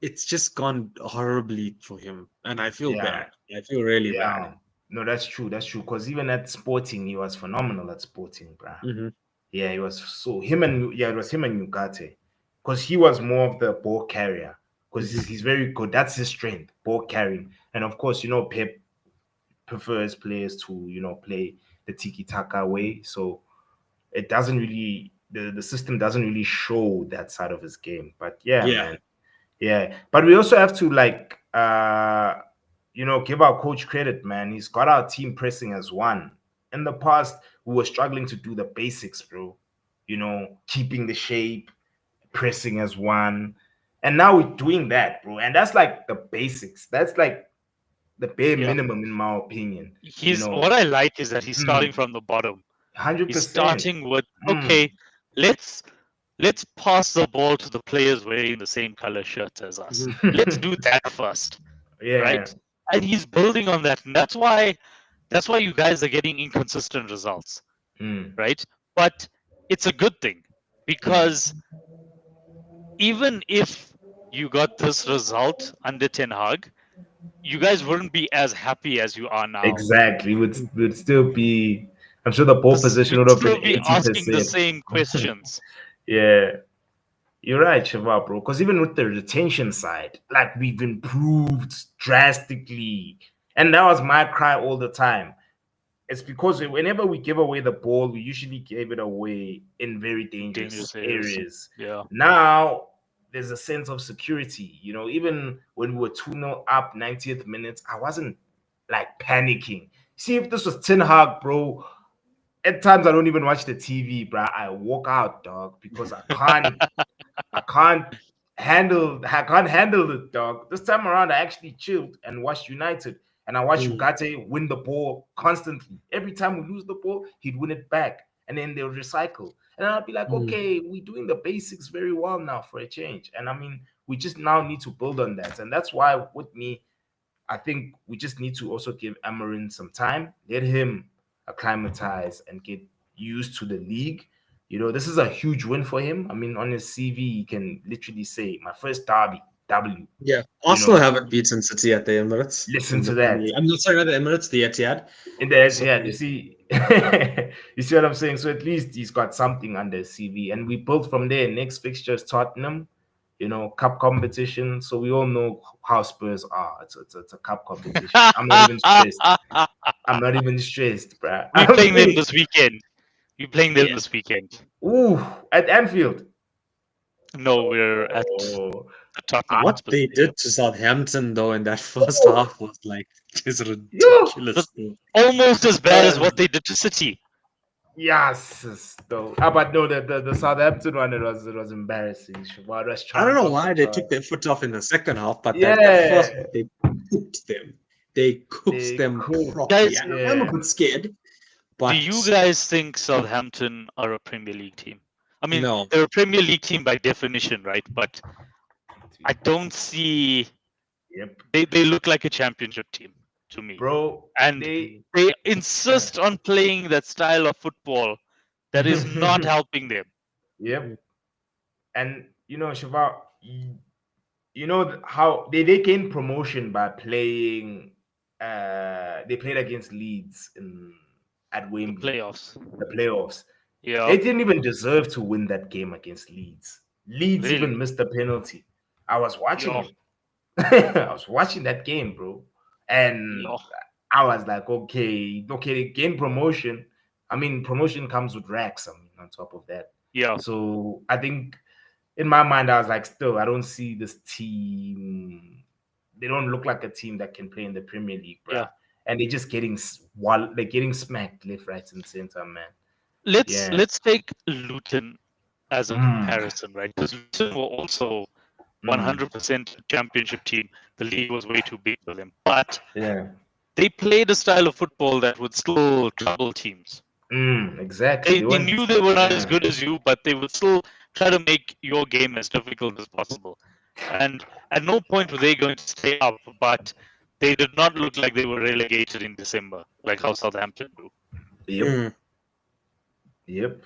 it's just gone horribly for him, and I feel
yeah,
bad. I feel really bad.
yeah. No, that's true. That's true. Because even at Sporting, he was phenomenal at Sporting, bro.
Mhm.
Yeah, it was so him and yeah, it was him and Ugarte, because he was more of the ball carrier. Because he's very good. That's his strength, ball carrying. And of course, Pep prefers players to play the tiki taka way. So it doesn't really the system doesn't really show that side of his game. But yeah,
Yeah.
man. Yeah. But we also have to give our coach credit, man. He's got our team pressing as one. In the past, we were struggling to do the basics, bro. Keeping the shape, pressing as one. And now we're doing that, bro. And that's like the basics. That's like the bare
Yeah.
minimum, in my opinion.
What I like is that he's starting from the bottom.
100%.
He's starting with, okay, let's pass the ball to the players wearing the same color shirts as us. Let's do that first.
Yeah.
Right? And he's building on that. And that's why you guys are getting inconsistent results. Right? But it's a good thing, because even if you got this result under Ten Hag, you guys wouldn't be as happy as you are now.
Exactly. Would still be. I'm sure the ball position would have been 80%.
Asking the same questions.
Yeah, you're right, Shiva, bro. Because even with the retention side, like, we've improved drastically, and that was my cry all the time. It's because whenever we give away the ball, we usually give it away in very dangerous areas.
Yeah.
Now there's a sense of security. Even when we were 2-0 up, 90th minute, I wasn't like panicking. See, if this was Ten Hag, bro, at times I don't even watch the TV, bro. I walk out, dog, because I can't handle it, dog. This time around, I actually chilled and watched United. And I watched Ugarte win the ball constantly. Every time we lose the ball, he'd win it back. And then they'll recycle. And I'll be like, okay, we're doing the basics very well now for a change. And I mean, we just now need to build on that. And that's why, with me, I think we just need to also give Amarin some time. Let him acclimatize and get used to the league. This is a huge win for him. I mean, on his CV, he can literally say, my first derby, W.
Yeah, Arsenal haven't beaten City at the Emirates.
Listen to that.
I'm not sorry, not the Emirates, the Etihad.
In the Etihad, you see, you see what I'm saying? So at least he's got something under his CV, and we built from there. Next fixture is Tottenham, cup competition. So we all know how Spurs are. It's a cup competition. I'm not even stressed, bro.
We're playing them this weekend. This weekend.
Ooh, at Anfield.
No, we're at Tottenham.
What they did to Southampton, though, in that first half was like just ridiculous.
Almost as bad as what they did to City.
Yes, though. But no, the Southampton one, it was embarrassing.
I don't know why they took their foot off in the second half, but
yeah,
that first half, they cooked them. They cooked them properly.
Guys,
I'm a bit scared. But
do you guys think Southampton are a Premier League team? I mean,
no.
They're a Premier League team by definition, right? But I don't see.
Yep.
They look like a championship team to me,
bro.
And they insist on playing that style of football that is not helping them.
Yep. And Shiva, how they gained promotion by playing. They played against Leeds at Wembley. The playoffs.
Yeah.
They didn't even deserve to win that game against Leeds. Leeds even missed the penalty. I was watching it. I was watching that game, bro. And I was like, okay, they gain promotion. I mean, promotion comes with racks, on top of that.
Yeah.
So I think in my mind, I was like, still, I don't see this team. They don't look like a team that can play in the Premier League, bro.
Yeah.
And they're just getting smacked left, right, and center, man.
Let's take Luton as a comparison, right? Because Luton were also 100% championship team. The league was way too big for them, but they played a style of football that would still trouble teams.
Exactly.
They knew they were not as good as you, but they would still try to make your game as difficult as possible. And at no point were they going to stay up, but they did not look like they were relegated in December, like how Southampton do.
Yep.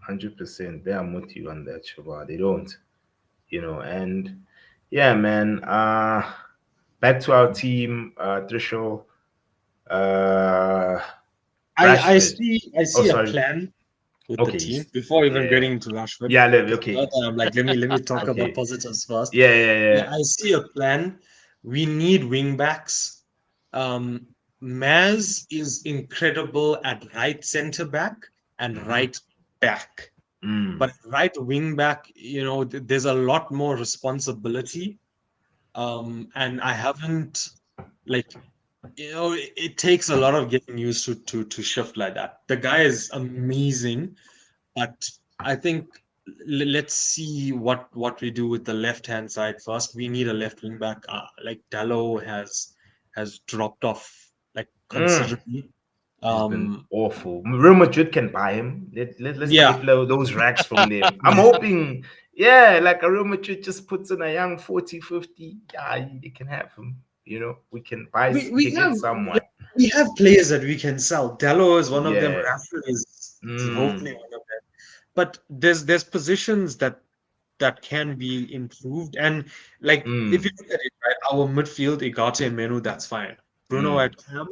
100%. They are with you on that, Shiva. They don't. And yeah, man. Back to our team, Trishul.
I see a plan. with
Okay,
the team before even
yeah.
getting into Rashford.
Yeah,
Okay. I'm like, let me talk
Okay.
about positives first.
Yeah.
I see a plan. We need wing backs. Maz is incredible at right center back and
Mhm.
right back.
Mm.
But right wing back, there's a lot more responsibility. And I haven't like it takes a lot of getting used to shift like that. The guy is amazing, but I think let's see what we do with the left hand side first. We need a left wing back. Like Dallo has dropped off like considerably.
He's been
Um,
awful. Real Madrid can buy him. Let's
yeah,
get those racks from them. I'm hoping, yeah, like a Real Madrid just puts in a young 40, 50. Yeah, they can have him. We can buy,
we,
we
we
can
have
get someone.
we have players that we can sell. Dallo is one of them.
Yeah.
Rashford is
Mm.
hopefully one of them. But there's positions that can be improved. And like if you look at it, right, our midfield, Igate and Menu, that's fine. Bruno at cam,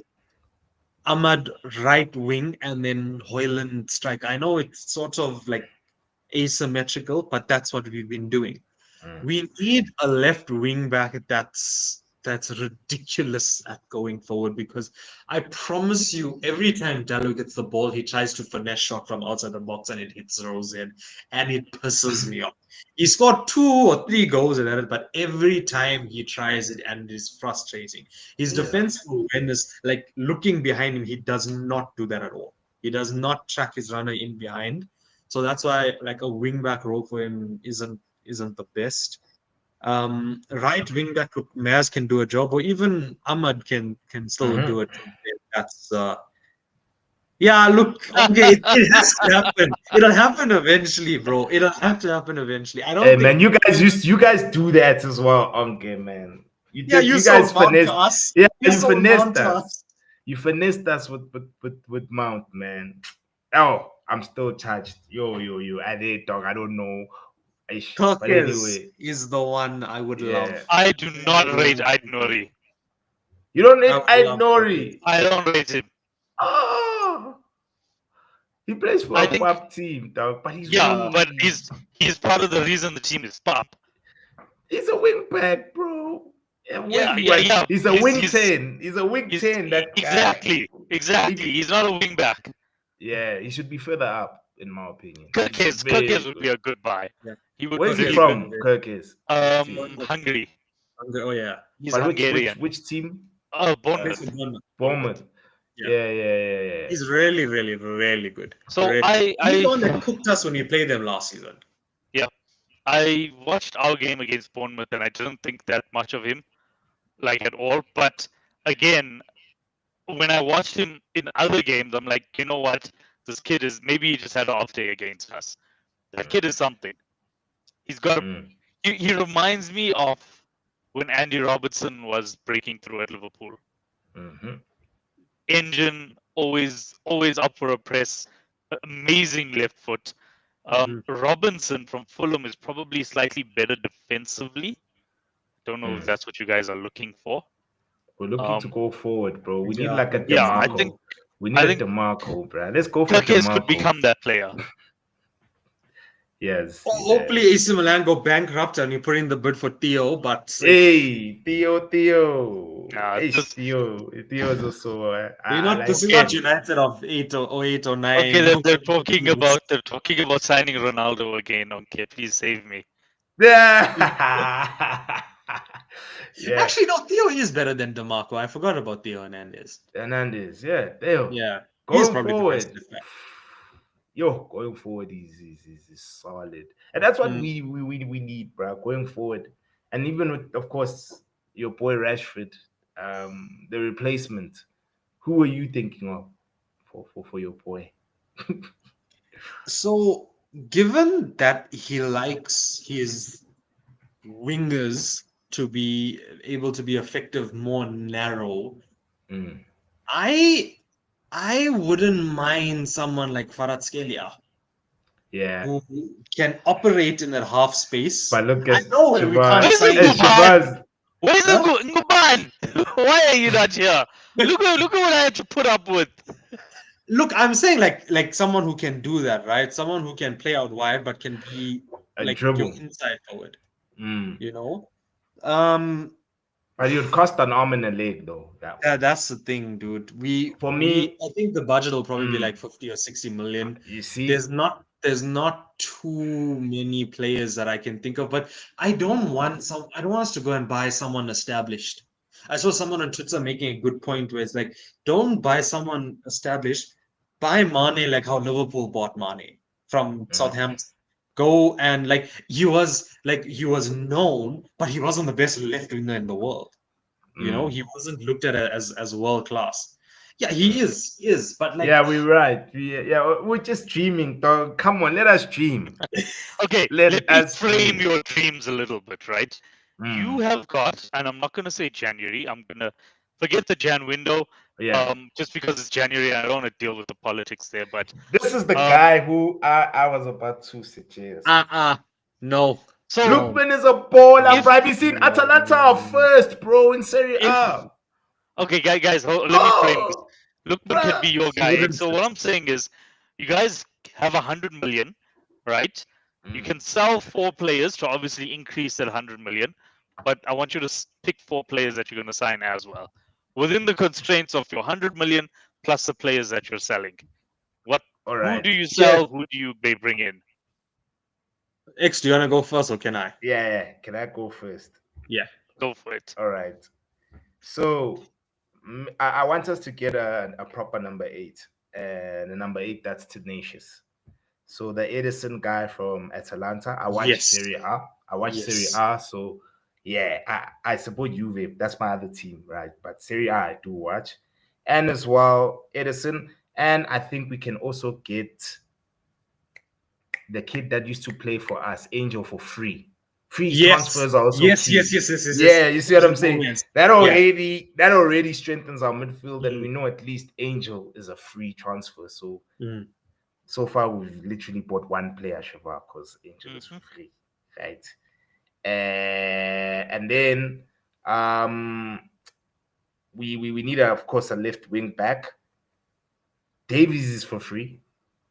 Ahmad right wing, and then Hoyland strike. I know it's sort of like asymmetrical, but that's what we've been doing.
Mm.
We need a left wing back that's ridiculous at going forward, because I promise you, every time Dallo gets the ball, he tries to finesse shot from outside the box and it hits Rose in, and it pisses me off. He scored 2 or 3 goals in it, but every time he tries it, and it's frustrating. His
Yeah.
defensive awareness, like looking behind him, he does not do that at all. He does not track his runner in behind. So that's why like a wing back role for him isn't the best. Right wing back, Maz can do a job, or even Ahmad can still do a job there. That's yeah. Look, okay, it has to happen. It'll happen eventually, bro. It'll have to happen eventually. I don't
Hey
think.
man, you guys do that as well, Uncle man.
Yeah, you
guys
sold Mount to
finessed.
us.
Yeah,
You
you
sold
finessed
Mount to
us.
us.
You finessed us with Mount, man. Oh, I'm still charged. Yo. I did dog. I don't know. But anyway,
Is the one I would love.
I do not rate Ait Nori.
You don't
I
need
would
Ait
love
Nori.
I don't rate him.
Oh, he plays for
I
a
think-
pop team, dog. But he's
but he's part of the reason the team is pop.
he's a wing back, bro.
Yeah.
He's a wing 10. He's a wing
He's-
10. That guy.
Exactly. He's not a wing back.
Yeah, he should be further up, in my opinion.
Kirkes would be a good buy.
Yeah.
He would
Where's he
really-
from? Kirkes.
Hungary.
Oh yeah.
He's
But
Hungarian.
which team?
Bournemouth.
Bournemouth.
Yeah.
Yeah.
He's really, really, really good.
So
Really. He's the one
I
that cooked us when we played them last season.
I watched our game against Bournemouth and I didn't think that much of him, like at all. But again, when I watched him in other games, I'm like, you know what? This kid is maybe he just had an off day against us. That kid is something. He's got. He reminds me of when Andy Robertson was breaking through at Liverpool. Engine, always up for a press. Amazing left foot. Robinson from Fulham is probably slightly better defensively. Don't know if that's what you guys are looking for.
We're looking to go forward, bro. We need
Yeah.
like a DeMarco.
Yeah, I think
we need a DeMarco, bro. Let's go for
Kirkes
DeMarco.
could become that player.
Yes.
Hopefully AC Milan go bankrupt and you put in the bid for Theo, but
Hey, Theo.
Nah,
Hey,
just-
Theo is also.
this is not United of 8 or 8 or 9.
Okay, they're talking about signing Ronaldo again. Okay, please save me.
Yeah. Yeah.
Actually, no, Theo is better than DeMarco. I forgot about Theo Hernandez.
Hernandez, yeah. Theo.
Yeah, he's
Going
probably
forward.
the best.
Going forward is solid. And that's what we need, bro. Going forward. And even with, of course, your boy Rashford, the replacement. Who are you thinking of for your boy?
So, given that he likes his wingers to be able to be effective more narrow, I wouldn't mind someone like Farad Scalia.
Yeah.
Who can operate in that half space.
But look at
I know we can't
Where's
sign
Nguban?
Shabazz.
Where's Nguban? Why are you not here? Look at what I had to put up with.
Look, I'm saying like someone who can do that, right? Someone who can play out wide but can be
A
like your
dribble.
inside forward,
Mm.
you know? Um,
But it would cost an arm and a leg, though. That one.
yeah, that's the thing, dude.
For
We
me,
I think the budget will probably be
mm,
like 50 or 60 million.
you see,
There's not too many players that I can think of, but I don't want us to go and buy someone established. I saw someone on Twitter making a good point where it's like, don't buy someone established, buy Mane like how Liverpool bought Mane from
mm,
Southampton. Go and he was known, but he wasn't the best left winger in the world.
mm,
He wasn't looked at as world class. Yeah,
mm.
he is, but like
Yeah, we're right. We're just dreaming, dog. Come on, let us dream.
Okay,
Let
let me
us
frame
dream.
your dreams a little bit, right? You
Mm,
have got, and I'm not going to say January. I'm going to forget the Jan window,
yeah.
just because it's January. I don't want to deal with the politics there, but
This is the
um,
guy who I was about to suggest.
no,
so
no,
Lookman is a baller,
if
bro. Have you seen Atalanta are first, bro, in Serie
if
A?
okay, guys, let me frame this.
Oh,
Lookman can
bro.
be your
he
guy.
wouldn't
So
fit.
what I'm saying is, you guys have 100 million, right? You
Mm,
can sell 4 players to obviously increase that 100 million, but I want you to pick 4 players that you're going to sign as well within the constraints of your 100 million plus the players that you're selling. What?
all
Who
right.
do you
Yeah,
sell? Who do you bring in?
X, do you want to go first or can I?
Yeah. Can I go first?
Yeah.
Go for it.
All right. So I want us to get a proper number 8. And the number 8 that's tenacious. So the Edison guy from Atalanta, I watch
Yes.
Serie A. I watch Serie
Yes.
A, so yeah, I support Juve. That's my other team, right? But Serie A I do watch, and as well Edison, and I think we can also get the kid that used to play for us, Angel, for free. Free
Yes.
transfers are also
Yes. Yes.
key.
Yes. Yes. Yes. Yes.
Yeah, you see what I'm saying?
Gomez.
That
Yeah.
already strengthens our midfield, and we
Mm,
know at least Angel is a free transfer.
mm.
So far, we've literally bought one player, Shiva, because Angel is
Mhm.
free, right? And then we need, of course, a left wing back. Davies is for free.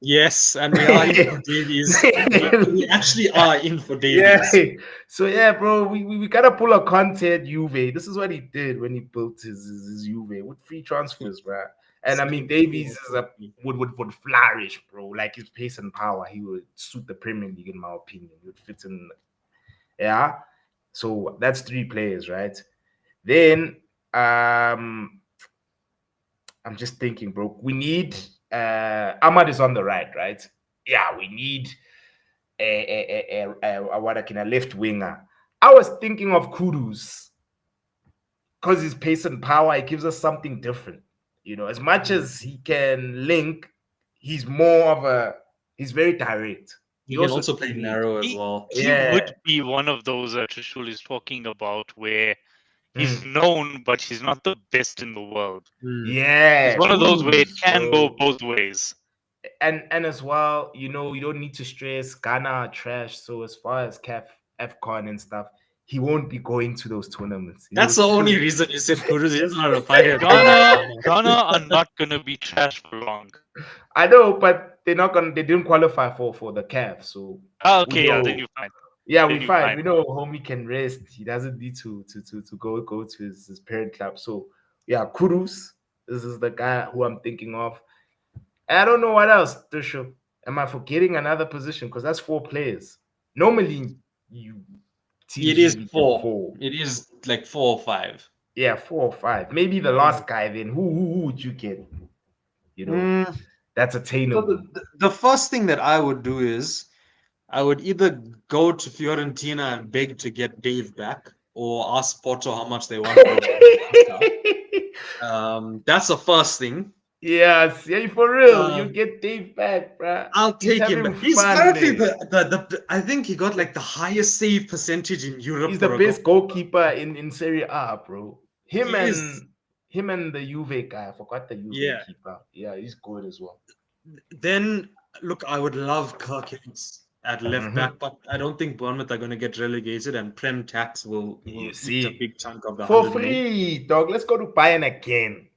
Yes, and we are in for Davies. We actually are in for
Yeah.
Davies.
So yeah, bro, we gotta pull a content Juve. This is what he did when he built his Juve with free transfers, bro. And I mean, Davies would flourish, bro. Like his pace and power, he would suit the Premier League, in my opinion. He would fit in. Yeah. So that's 3 players, right? Then I'm just thinking, bro. We need Ahmad is on the right? Yeah, we need a left winger. I was thinking of Kudus because his pace and power, it gives us something different. As much as he can link, he's very direct. He
You can
also
also play
create.
narrow as
He
well.
he
Yeah.
would be one of those that Trishul is talking about, where he's
Mm.
known, but he's not the best in the world.
Mm.
He's
Yeah,
one of those where it
Kudus,
can go
bro.
both ways.
And as well, you don't need to stress Ghana are trash. So as far as AFCON and stuff, he won't be going to those tournaments.
That's the
Still.
only reason you said Kudus. He doesn't have a fire.
Ghana are not gonna be trash for long.
I know, but they're not gonna. They didn't qualify for the CAF, so we
Okay, yeah, then
know.
you're fine.
Yeah, we
Then you're
fine.
fine.
We know homie can rest. He doesn't need to go to his parent club. So yeah, Kudus. This is the guy who I'm thinking of. I don't know what else, Tusho. Am I forgetting another position? Because that's 4 players. Normally, you
It
teams
is
usually get
4.
4.
It is like 4 or 5.
Yeah, 4 or 5. Maybe the last guy. Then who would you get?
Mm.
That's
So
attainable.
the first thing that I would do is I would either go to Fiorentina and beg to get Dave back, or ask Porto how much they want for that's the first thing.
Yes, yeah, for real. You
Um,
get Dave back, bruh.
I'll
He's
take him
having
back. He's
fun
currently
there.
I think he got like the highest save percentage in Europe
He's the
for a
best
goalkeeper.
goalkeeper in Serie A, bro. Him
He is.
and the Juve guy. I forgot the Juve
Yeah.
keeper. Yeah, he's good as well.
Then look, I would love Kirkins at left back, but I don't think Bournemouth are going to get relegated, and Prem Tax will
You
eat a
see,
big chunk of the
for
100 million.
free, dog. Let's go to Bayern again.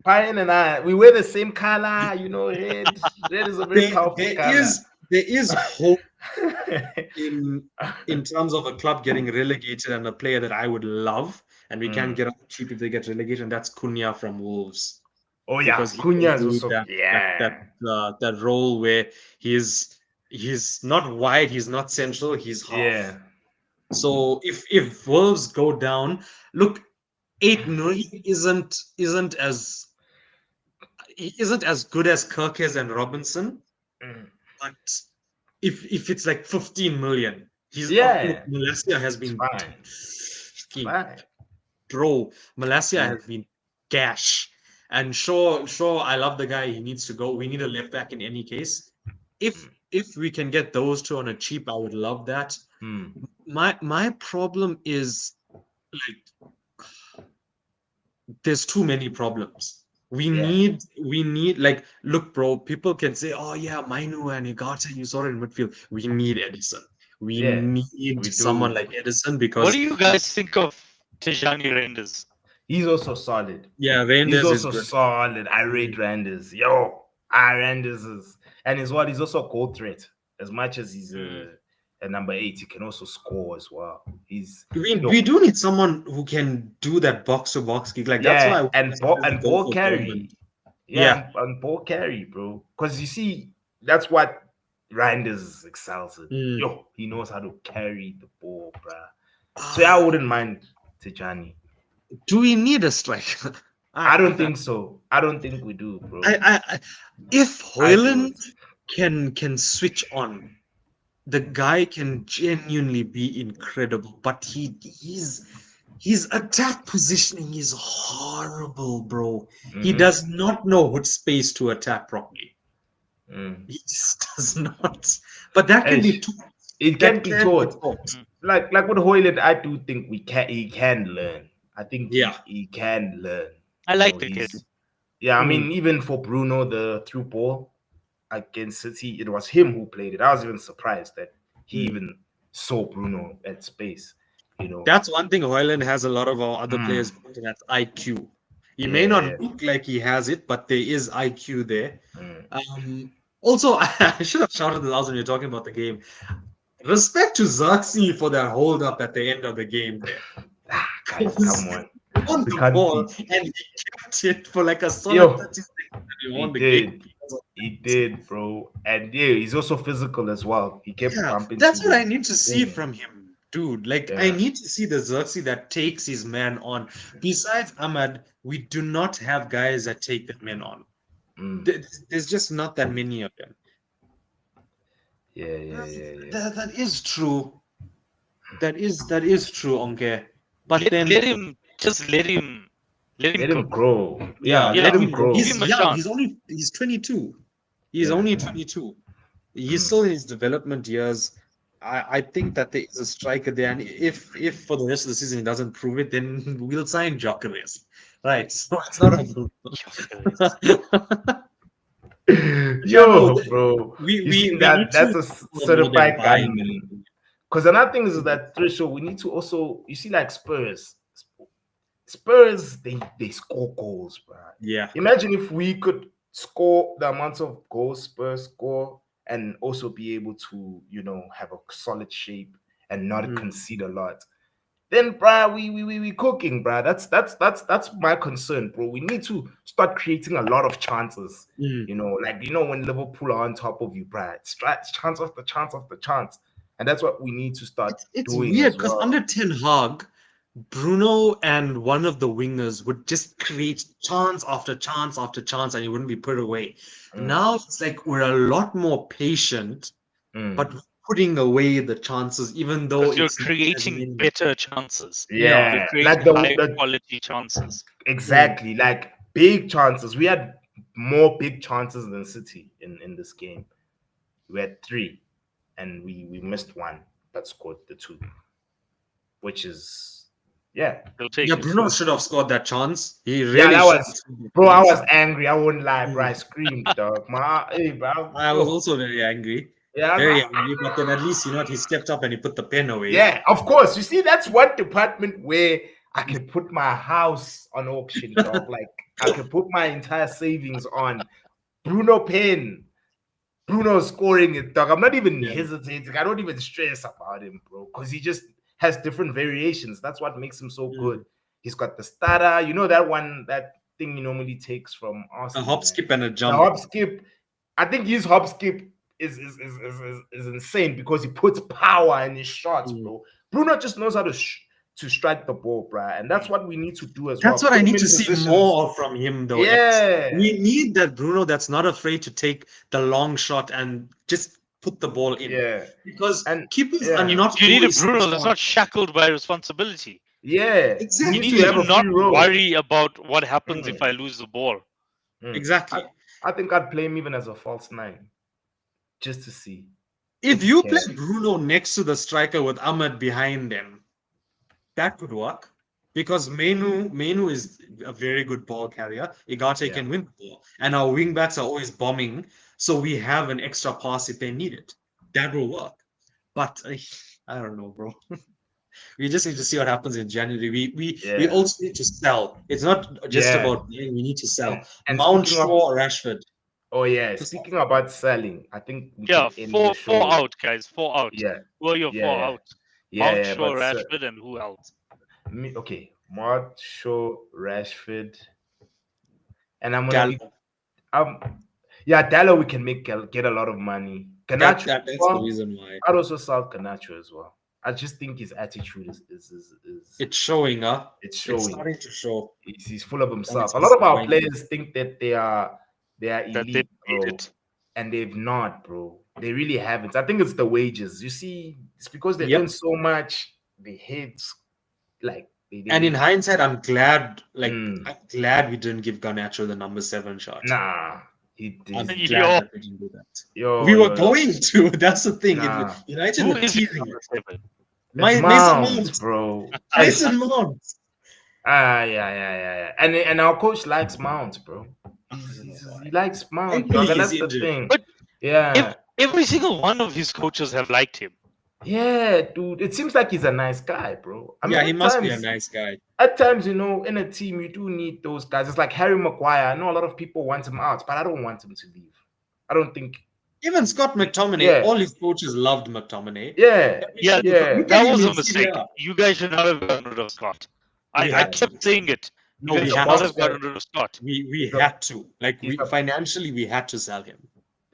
Pine and I, we wear the same color, you know, red. Red is a very powerful
There
color.
is hope in terms of a club getting relegated and a player that I would love, and we can get on cheap if they get relegated, and that's Cunha from Wolves.
Oh yeah,
Because he
Cunha
can
is
do
also
that role where he's not wide, he's not central, he's half.
yeah.
So if Wolves go down, look, 8 million isn't as good as Kirkes and Robinson,
Mm.
but if it's like 15 million,
Yeah.
Malacia has been
Fine. Fine.
bro. Malacia
Mm.
has been gash. And sure, I love the guy. He needs to go. We need a left back in any case. If we can get those two on a cheap, I would love that.
Mm.
My problem is like there's too many problems. We
Yeah.
need like, look, bro, people can say, oh yeah, Mainu and Igata, you saw it in midfield. We need Edison. We
Yeah,
need
we
someone
do.
like Edison
What
because
do you guys think of Tijani Renders?
He's also solid.
yeah,
He's
Reinders is
also
good.
solid. I rate Randers. Yo, Randers is, and he's what? He's also a goal threat. As much as he's a number 8, he can also score as well. He's
We do need someone who can do that box to box kick. Like that's why I
and
wanted to go
ball
for
carry.
Dortmund.
Yeah, and ball carry, bro. Because you see, that's what Randers excels in. Yo, he knows how to carry the ball, bruh. So I wouldn't mind Tijani.
Do we need a striker?
I don't think so. I don't think we do, bro.
If
I
Højlund can switch on, the guy can genuinely be incredible. But his attack positioning is horrible, bro. He does not know what space to attack properly. He just does not. But that can be taught.
It can be taught. Like with Højlund, I do think he can learn. I think he can learn.
I like the kid.
Yeah, I mean, even for Bruno, the through ball against City, it was him who played it. I was even surprised that he even saw Bruno at space. You know,
that's one thing Højlund has a lot of our other players, and that's IQ. He may not look like he has it, but there is IQ there. Also, I should have shouted this out when you're talking about the game. Respect to Xerxes for that hold up at the end of the game there.
Guys, come on.
On the ball, and he kept it for like a solid 30 seconds.
He did, bro. And he's also physical as well. He kept pumping.
That's what I need to see from him, dude. Like, I need to see the Xerxes that takes his man on. Besides Ahmad, we do not have guys that take the men on. There's just not that many of them.
Yeah.
That is true. That is true, Onke. But then
let him
grow.
Let him grow.
He's young.
He's 22. He's only 22. He's still in his development years. I think that there is a striker there, and if for the rest of the season he doesn't prove it, then we'll sign Gyökeres. Right. So it's not
a bro. That's a certified guy. Because another thing is that threshold, we need to also, you see, like Spurs, they score goals, bro.
Yeah.
Imagine if we could score the amounts of goals Spurs score and also be able to, have a solid shape and not concede a lot. Then, bro, we cooking, bro. That's my concern, bro. We need to start creating a lot of chances. When Liverpool are on top of you, bro. It's chance after chance after chance. And that's what we need to start doing.
It's weird because under Ten Hag, Bruno and one of the wingers would just create chance after chance after chance, and it wouldn't be put away. Now it's like we're a lot more patient, but putting away the chances, even though
you're creating better chances.
Yeah,
you're creating high quality chances.
Exactly, like big chances. We had more big chances than City in this game. We had 3. And we missed 1 that scored the 2, which is
Bruno should have scored that chance. He really
I was angry. I wouldn't lie, bro. I screamed, dog.
I was also very angry. Very angry, but then at least he stepped up and he put the pen away.
Yeah, of course. You see, that's one department where I can put my house on auction, dog. Like I can put my entire savings on Bruno Pen. Bruno scoring it, dog. I'm not even hesitating. I don't even stress about him, bro, because he just has different variations. That's what makes him so good. He's got the stutter, you know, that thing he normally takes from
A
Arsenal.
hop,
man.
skip, and a
The
jump.
hop skip. I think his hop skip is insane because he puts power in his shots, bro. Bruno just knows how to strike the ball, bro, and that's what we need to do as well.
That's what I
Put him
need
in
to see
positions.
more of from him, though.
Yeah.
We need that Bruno that's not afraid to take the long shot and just put the ball in.
Yeah.
Because
And
keepers
yeah.
are not
You need a
always
Bruno
switched
that's
on.
not shackled by responsibility.
Yeah.
Exactly.
You
He
need
needs to have
to
a
not
free roll.
worry about what happens if I lose the ball.
Exactly.
I think I'd play him even as a false nine, just to see.
If
he
you
can.
play Bruno next to the striker with Ahmed behind them, that could work. Because Menu is a very good ball carrier. Igate can win the ball. And our wing backs are always bombing. So we have an extra pass if they need it. That will work. But I don't know, bro. We just need to see what happens in January. We also need to sell. It's not just about playing. We need to sell.
And
Mount,
speaking of-
Shaw, Rashford.
Oh yeah, speaking about selling, I think we
Yeah,
can end the show.
four out, guys. 4 out.
Yeah,
Who are your 4 out? Mount,
yeah,
Shaw,
but
Rashford, and who else?
okay, Mount, Shaw, Rashford, and I'm gonna Dallo we can get a lot of money. Garnacho,
That's the reason why.
I'd also sell Garnacho as well. I just think his attitude is
It's showing up.
It's showing.
It's starting to show.
He's full of himself.
it's
A lot of our
disappointing.
players think that they are
That
elite,
they
bro,
made it.
and they've not, bro. They really haven't. I think it's the wages. You see, it's because they
Yep.
earn so much. They hate like.
And in hindsight, I'm glad.
Mm.
I'm glad we didn't give Garnacho the number 7 shot.
Nah, he
I'm
did.
glad that we didn't do that.
Yo,
We were going to. That's the thing.
Nah.
United
Who
were
is
teasing
number
it.
7?
It's
Mason
Mount,
Mount.
bro.
Mason Mount.
Yeah. And our coach likes Mount, bro. He likes Mount, dog, and that's the thing.
But
Yeah.
Every single one of his coaches have liked him.
Yeah, dude. It seems like he's a nice guy, bro. I mean,
Yeah, he
at
must be a
times-
nice guy.
At times, in a team, you do need those guys. It's like Harry Maguire. I know a lot of people want him out, but I don't want him to leave. I don't think.
Even Scott McTominay,
Yeah.
all his coaches loved McTominay.
Yeah.
Yeah,
Yeah.
Look at
that
him
was
in
a mistake.
Serie A.
You guys should not have gotten rid of Scott.
We
I
had to.
kept saying it.
No,
You
we
guys
had
should not
to.
have gotten rid of Scott.
We
So-
had to. Like,
he's a-
financially, we had to sell him.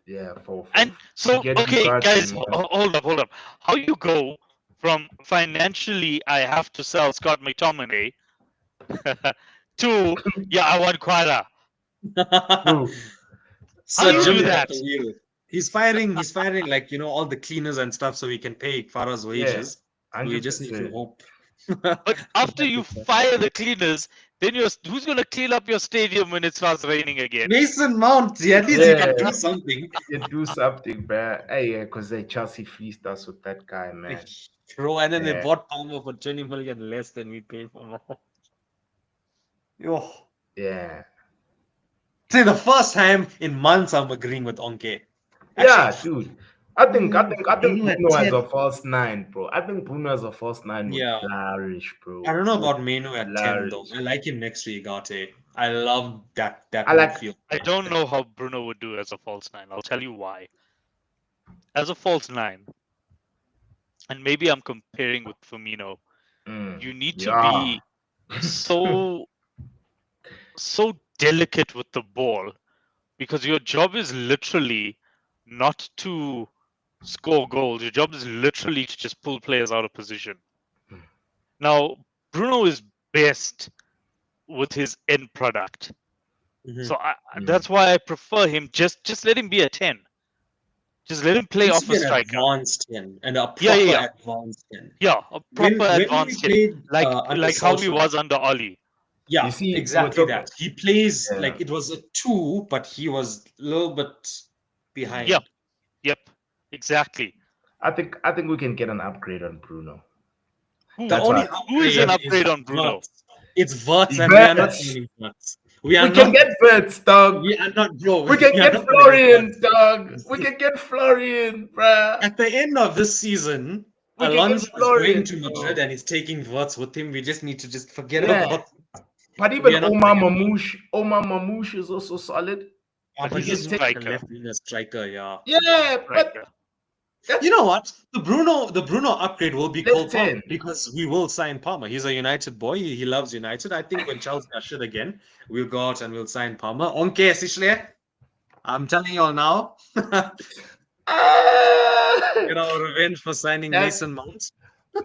Yeah.
And so,
Get
okay,
Ugarte
guys,
and-
hold up. How you go from financially I have to sell Scott McTominay to I want Quara?
So
How do you
Jim
do
at
that?
the wheel. He's firing like all the cleaners and stuff so we can pay Farah's wages. We just need to
100%.
hope.
But after you fire the cleaners, then who's going to clean up your stadium when it starts raining again?
Mason Mount, at least he can do something.
You do something, bro. Hey, because they Chelsea fleeced us with that guy, man.
Bro, and then they
Yeah.
bought Palmer for 20 million less than we paid for Mount. Yo.
Yeah.
See, the first time in months I'm agreeing with Onke.
Yeah, dude. I think
Bruno at
Bruno as
10.
a false 9, bro. I think Bruno as a false 9 would
Yeah.
flourish, bro.
I don't know about Menu at 10 though.
Hilarious.
I like him next to Igate. I love that
I like-
midfield.
I don't know how Bruno would do as a false 9. I'll tell you why. As a false 9, and maybe I'm comparing with Firmino,
Mm.
you need to
Yeah.
be so delicate with the ball because your job is literally not to score goals. Your job is literally to just pull players out of position.
Hmm.
Now, Bruno is best with his end product.
Mhm.
So
Mm.
that's why I prefer him. Just let him be a 10. Just let him play
Needs
off
to
a
be an
striker.
advanced 10 and a proper
Yeah.
advanced 10.
Yeah, a
When
proper
we
advanced 10.
played,
Like
under
like how he
Solskjaer-
was under Oli.
Yeah,
You see,
exactly
we're
that. He plays
Yeah.
like it was a 2, but he was a little bit behind.
Yep, exactly.
I think we can get an upgrade on Bruno.
Who,
The
That's
only
why-
who is an
upgrade
upgrade on Bruno?
Wirtz. It's Wirtz and we are not
Wirtz.
signing Wirtz.
We can get Verts, dog.
We are not, bro.
We can
are
get
not gonna
Florian,
Wirtz.
dog. We can get Florian, bruh.
At the end of this season,
We can
Alonso is
explore
going
it,
to
bro.
Madrid and he's taking Wirtz with him. We just need to just forget
Yeah.
about.
But
We
even
are not
Omar
gonna
Mamouche is also solid.
But
But
he's
he's a
more like a
striker.
left winger striker, yeah.
Yeah, but
Striker.
that's
You know what? The Bruno upgrade will be
left
Cole Palmer
10.
because we will sign Palmer. He's a United boy. He loves United. I think when Chelsea are shit again, we'll go out and we'll sign Palmer. Okay, Sichle. I'm telling you all now.
Ah,
Get our revenge for signing
that-
Mason Mount.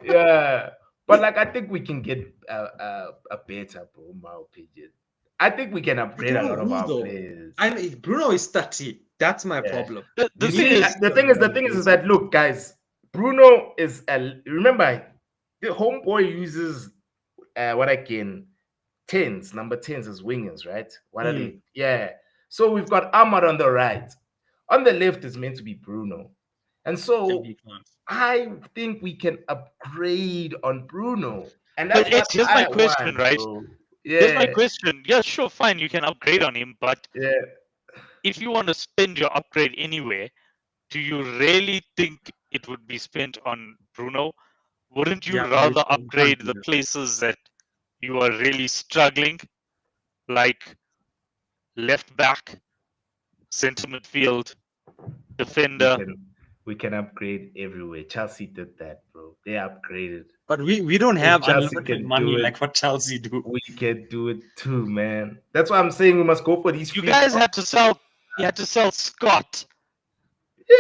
yeah. But like I think we can get a better, bro, in my opinion. I think we can
I
upgrade
don't
a
know
lot of
who
our
though.
players.
I mean, Bruno is 30. That's my
Yeah.
problem.
The
You
thing
see,
is,
the thing is that look, guys, Bruno is remember the homeboy uses what I can number 10s as wingers, right? What are they? Yeah. So we've got Ahmad on the right. On the left is meant to be Bruno. And so
he can't.
I think we can upgrade on Bruno. And
but
that's what
here's my
I
question,
want,
right?
bro.
Here's my
Yeah.
question. Yeah, sure, fine, you can upgrade on him, but
Yeah.
if you want to spend your upgrade anywhere, do you really think it would be spent on Bruno? Wouldn't you
Yeah,
rather
you can't
upgrade
do
the
that.
places that you are really struggling, like left back, centre midfield, defender?
We can upgrade everywhere. Chelsea did that, bro. They upgraded.
But we don't
If
have
Chelsea
unlimited
can
money
do it,
like what Chelsea do.
we can do it too, man. That's why I'm saying we must go for these
You
free
guys
top-
had to sell. You had to sell Scott,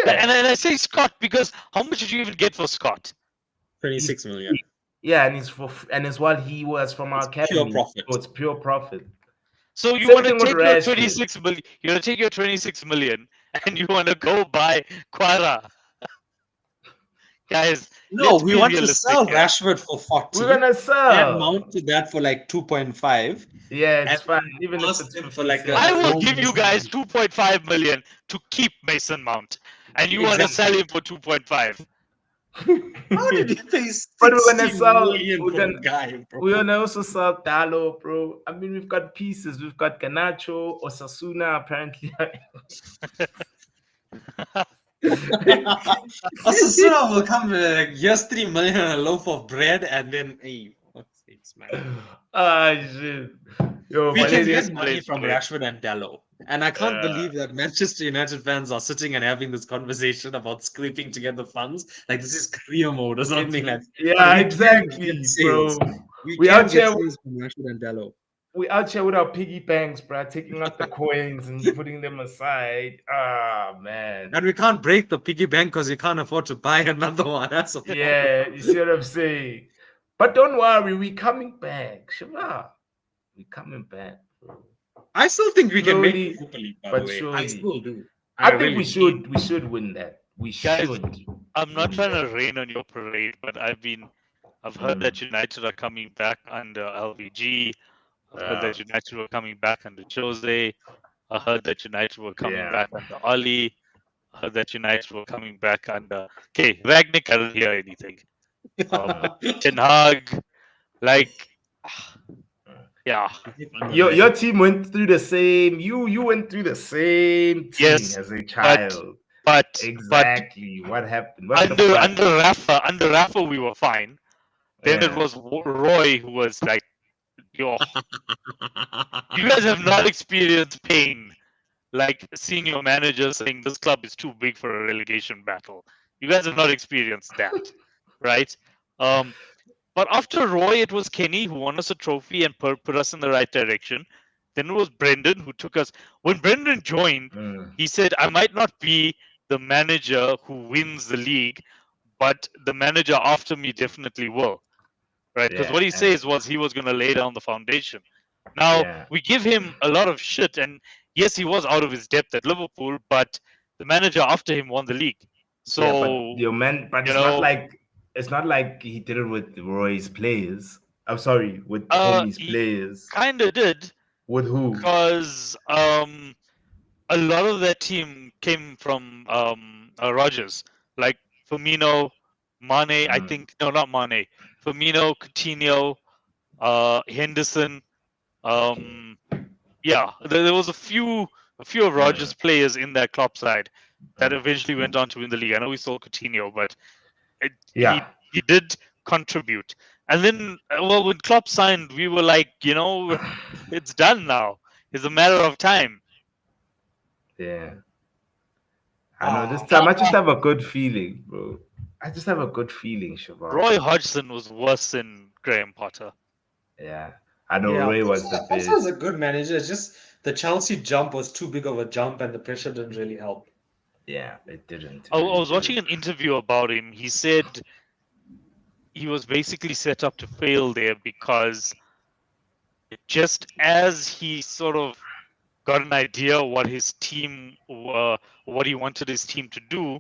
Yeah.
and I say Scott because how much did you even get for Scott?
26 million.
Yeah, and it's while he was from our
It's pure
academy.
profit.
So it's pure profit.
So you
Same
want to
thing with
take your
Rashford.
26 million. You want to take your 26 million, and you want to go buy Quara. Guys,
No,
let's
we
be
want to
realistic
sell
here.
Rashford for 40
We're gonna
and
sell.
Mount to that for like 2.5.
Yeah, it's
and
fine. Even if
ask
it's
them
50
for like a-
cents.
I will
Long
give you
Mason
guys
Mount.
2.5 million to keep Mason Mount, and you want to sell him for 2.5.
How did you pay
But we're gonna
60
sell.
million
We're
for
gonna,
a guy, bro?
we're gonna also sell Dalo, bro. I mean, we've got pieces. We've got Ganacho, Osasuna, apparently.
Osasuna will come with like, here's 3 million and a loaf of bread, and then hey, what's this, man?
Ah, shit. Yo,
We can
Valeria,
get money
plays
from
great.
Rashford and Dallo. And I can't believe that Manchester United fans are sitting and having this conversation about scraping together funds. Like this is career mode or something like that.
yeah,
But we can
exactly,
get
bro.
sales. We
We
can
out
get
here.
sales from Rashford and Dallo.
We out here with our piggy banks, bro, taking out the coins and putting them aside. Ah, man.
And we can't break the piggy bank because we can't afford to buy another one. That's the problem.
Yeah, you see what I'm saying? But don't worry, we coming back. Shiva. We coming back, bro.
I still think we can make
Slowly,
the Super League, by
but
the way. I
surely.
still do.
I think
really
we
do.
should win that. We
Guys,
should.
I'm not
win
trying
that.
to rain on your parade, but I've heard that United are coming back under LVG. I've heard that United were coming back under Jose. I heard that United were coming
Yeah.
back under Oli. I heard that United were coming back under. Okay, Ragnick, I don't hear anything. Ten Hag, like, yeah.
Your team went through the same. You went through the same thing
Yes,
as a child.
But
Exactly. What happened? What's the
under Rafa we were fine. Then it
Yeah.
was Roy who was like, yo, you guys have not experienced pain like seeing your manager saying this club is too big for a relegation battle. You guys have not experienced that, right? But after Roy, it was Kenny who won us a trophy and put us in the right direction. Then it was Brendan who took us. When Brendan joined, he said, I might not be the manager who wins the league, but the manager after me definitely will. Right? Because what he says was he was going to lay down the foundation. Now, we give him a lot of shit. And yes, he was out of his depth at Liverpool, but the manager after him won the league. So,
it's not like he did it with Roy's players. I'm sorry, with Homie's players.
Kind of did.
With who?
Because a lot of that team came from Rodgers, like Firmino, Mane. I think not Mane. Firmino, Coutinho, Henderson. Yeah, there was a few of Rodgers players in that Klopp side that eventually went on to win the league. I know we saw Coutinho, but he he did contribute. And then, well, when Klopp signed, we were like, it's done now. It's a matter of time.
Yeah. I know this time I just have a good feeling, bro. I just have a good feeling, Shabbat.
Roy Hodgson was worse than Graham Potter.
Yeah. I know Roy was the
Potter
best.
was a good manager. It's just the Chelsea jump was too big of a jump, and the pressure didn't really help.
Yeah, it didn't.
I was watching an interview about him. He said he was basically set up to fail there because just as he sort of got an idea what his team what he wanted his team to do,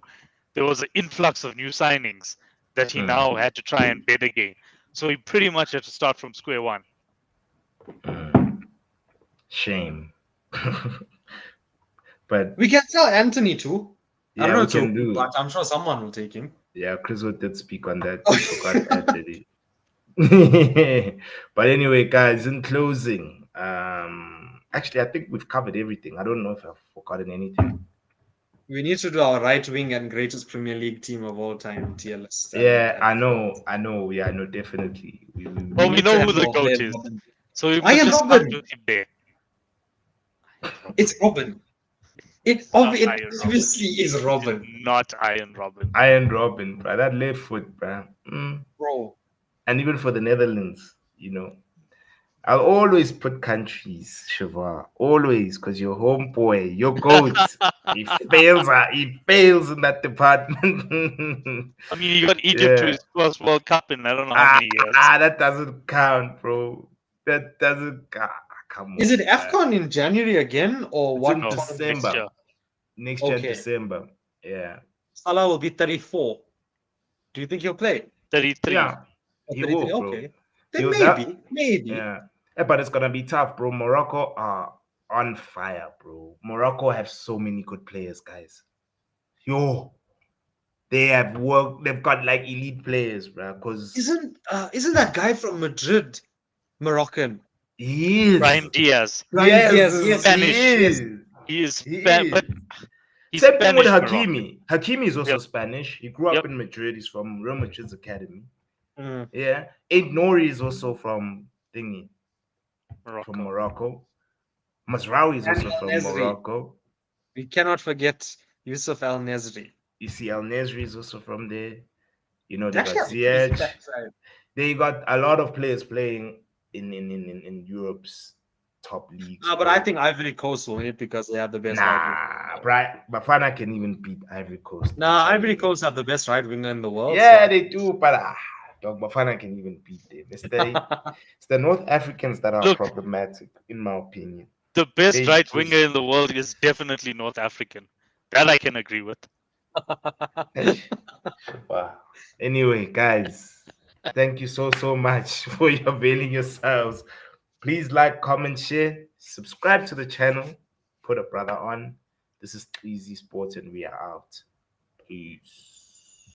there was an influx of new signings that he now had to try and bed again. So he pretty much had to start from square one.
Shame. But
we can sell Anthony too. I don't know
we can do.
But I'm sure someone will take him.
Yeah, Chris did speak on that. I forgot Anthony. But anyway, guys, in closing, actually, I think we've covered everything. I don't know if I've forgotten anything.
We need to do our right wing and greatest Premier League team of all time tier list.
Yeah, I know. Yeah, no, definitely.
We know who the GOAT is. So we
Ian
just
Robben.
with him there.
It's Robben. It obviously is Robben.
Not Ian Robben.
Ian Robben, bro. That left foot, bro.
Bro.
And even for the Netherlands, I'll always put countries, Shiva. Always, because your homeboy, your GOAT, he fails in that department.
I mean, you got Egypt to his first World Cup in I don't know how many years.
That doesn't count, bro. That doesn't count. Come on.
Is it AFCON in January again or what?
In December. Next year, December. Yeah.
Salah will be 34. Do you think he'll play?
33.
Yeah. He will, bro.
Okay. Then maybe.
Yeah, but it's gonna be tough, bro. Morocco are on fire, bro. Morocco have so many good players, guys. They have worked. They've got like elite players, bro. Because
isn't that guy from Madrid Moroccan?
He is.
Brahim Diaz.
Yes,
Spanish.
He is.
But he's
same thing with
Spanish
Hakimi.
Moroccan.
Hakimi is also Spanish. He grew up in Madrid. He's from Real Madrid's academy. Yeah. Aid Nouri is also from Morocco. Mazraoui is also from Morocco.
We cannot forget Yusuf Al Nesri.
You see, Al Nesri is also from there. They got Ziyech. They got a lot of players playing in Europe's top leagues.
But I think Ivory Coast will win it because they have the best.
Bafana can even beat Ivory Coast.
Ivory Coast have the best right winger in the world.
Yeah, they do, but Bafana can even beat them. It's the North Africans that are problematic, in my opinion.
The best right winger in the world is definitely North African. That I can agree with.
Wow. Anyway, guys, thank you so much for availing yourselves. Please like, comment, share, subscribe to the channel, put a brother on. This is Easy Sports, and we are out. Peace.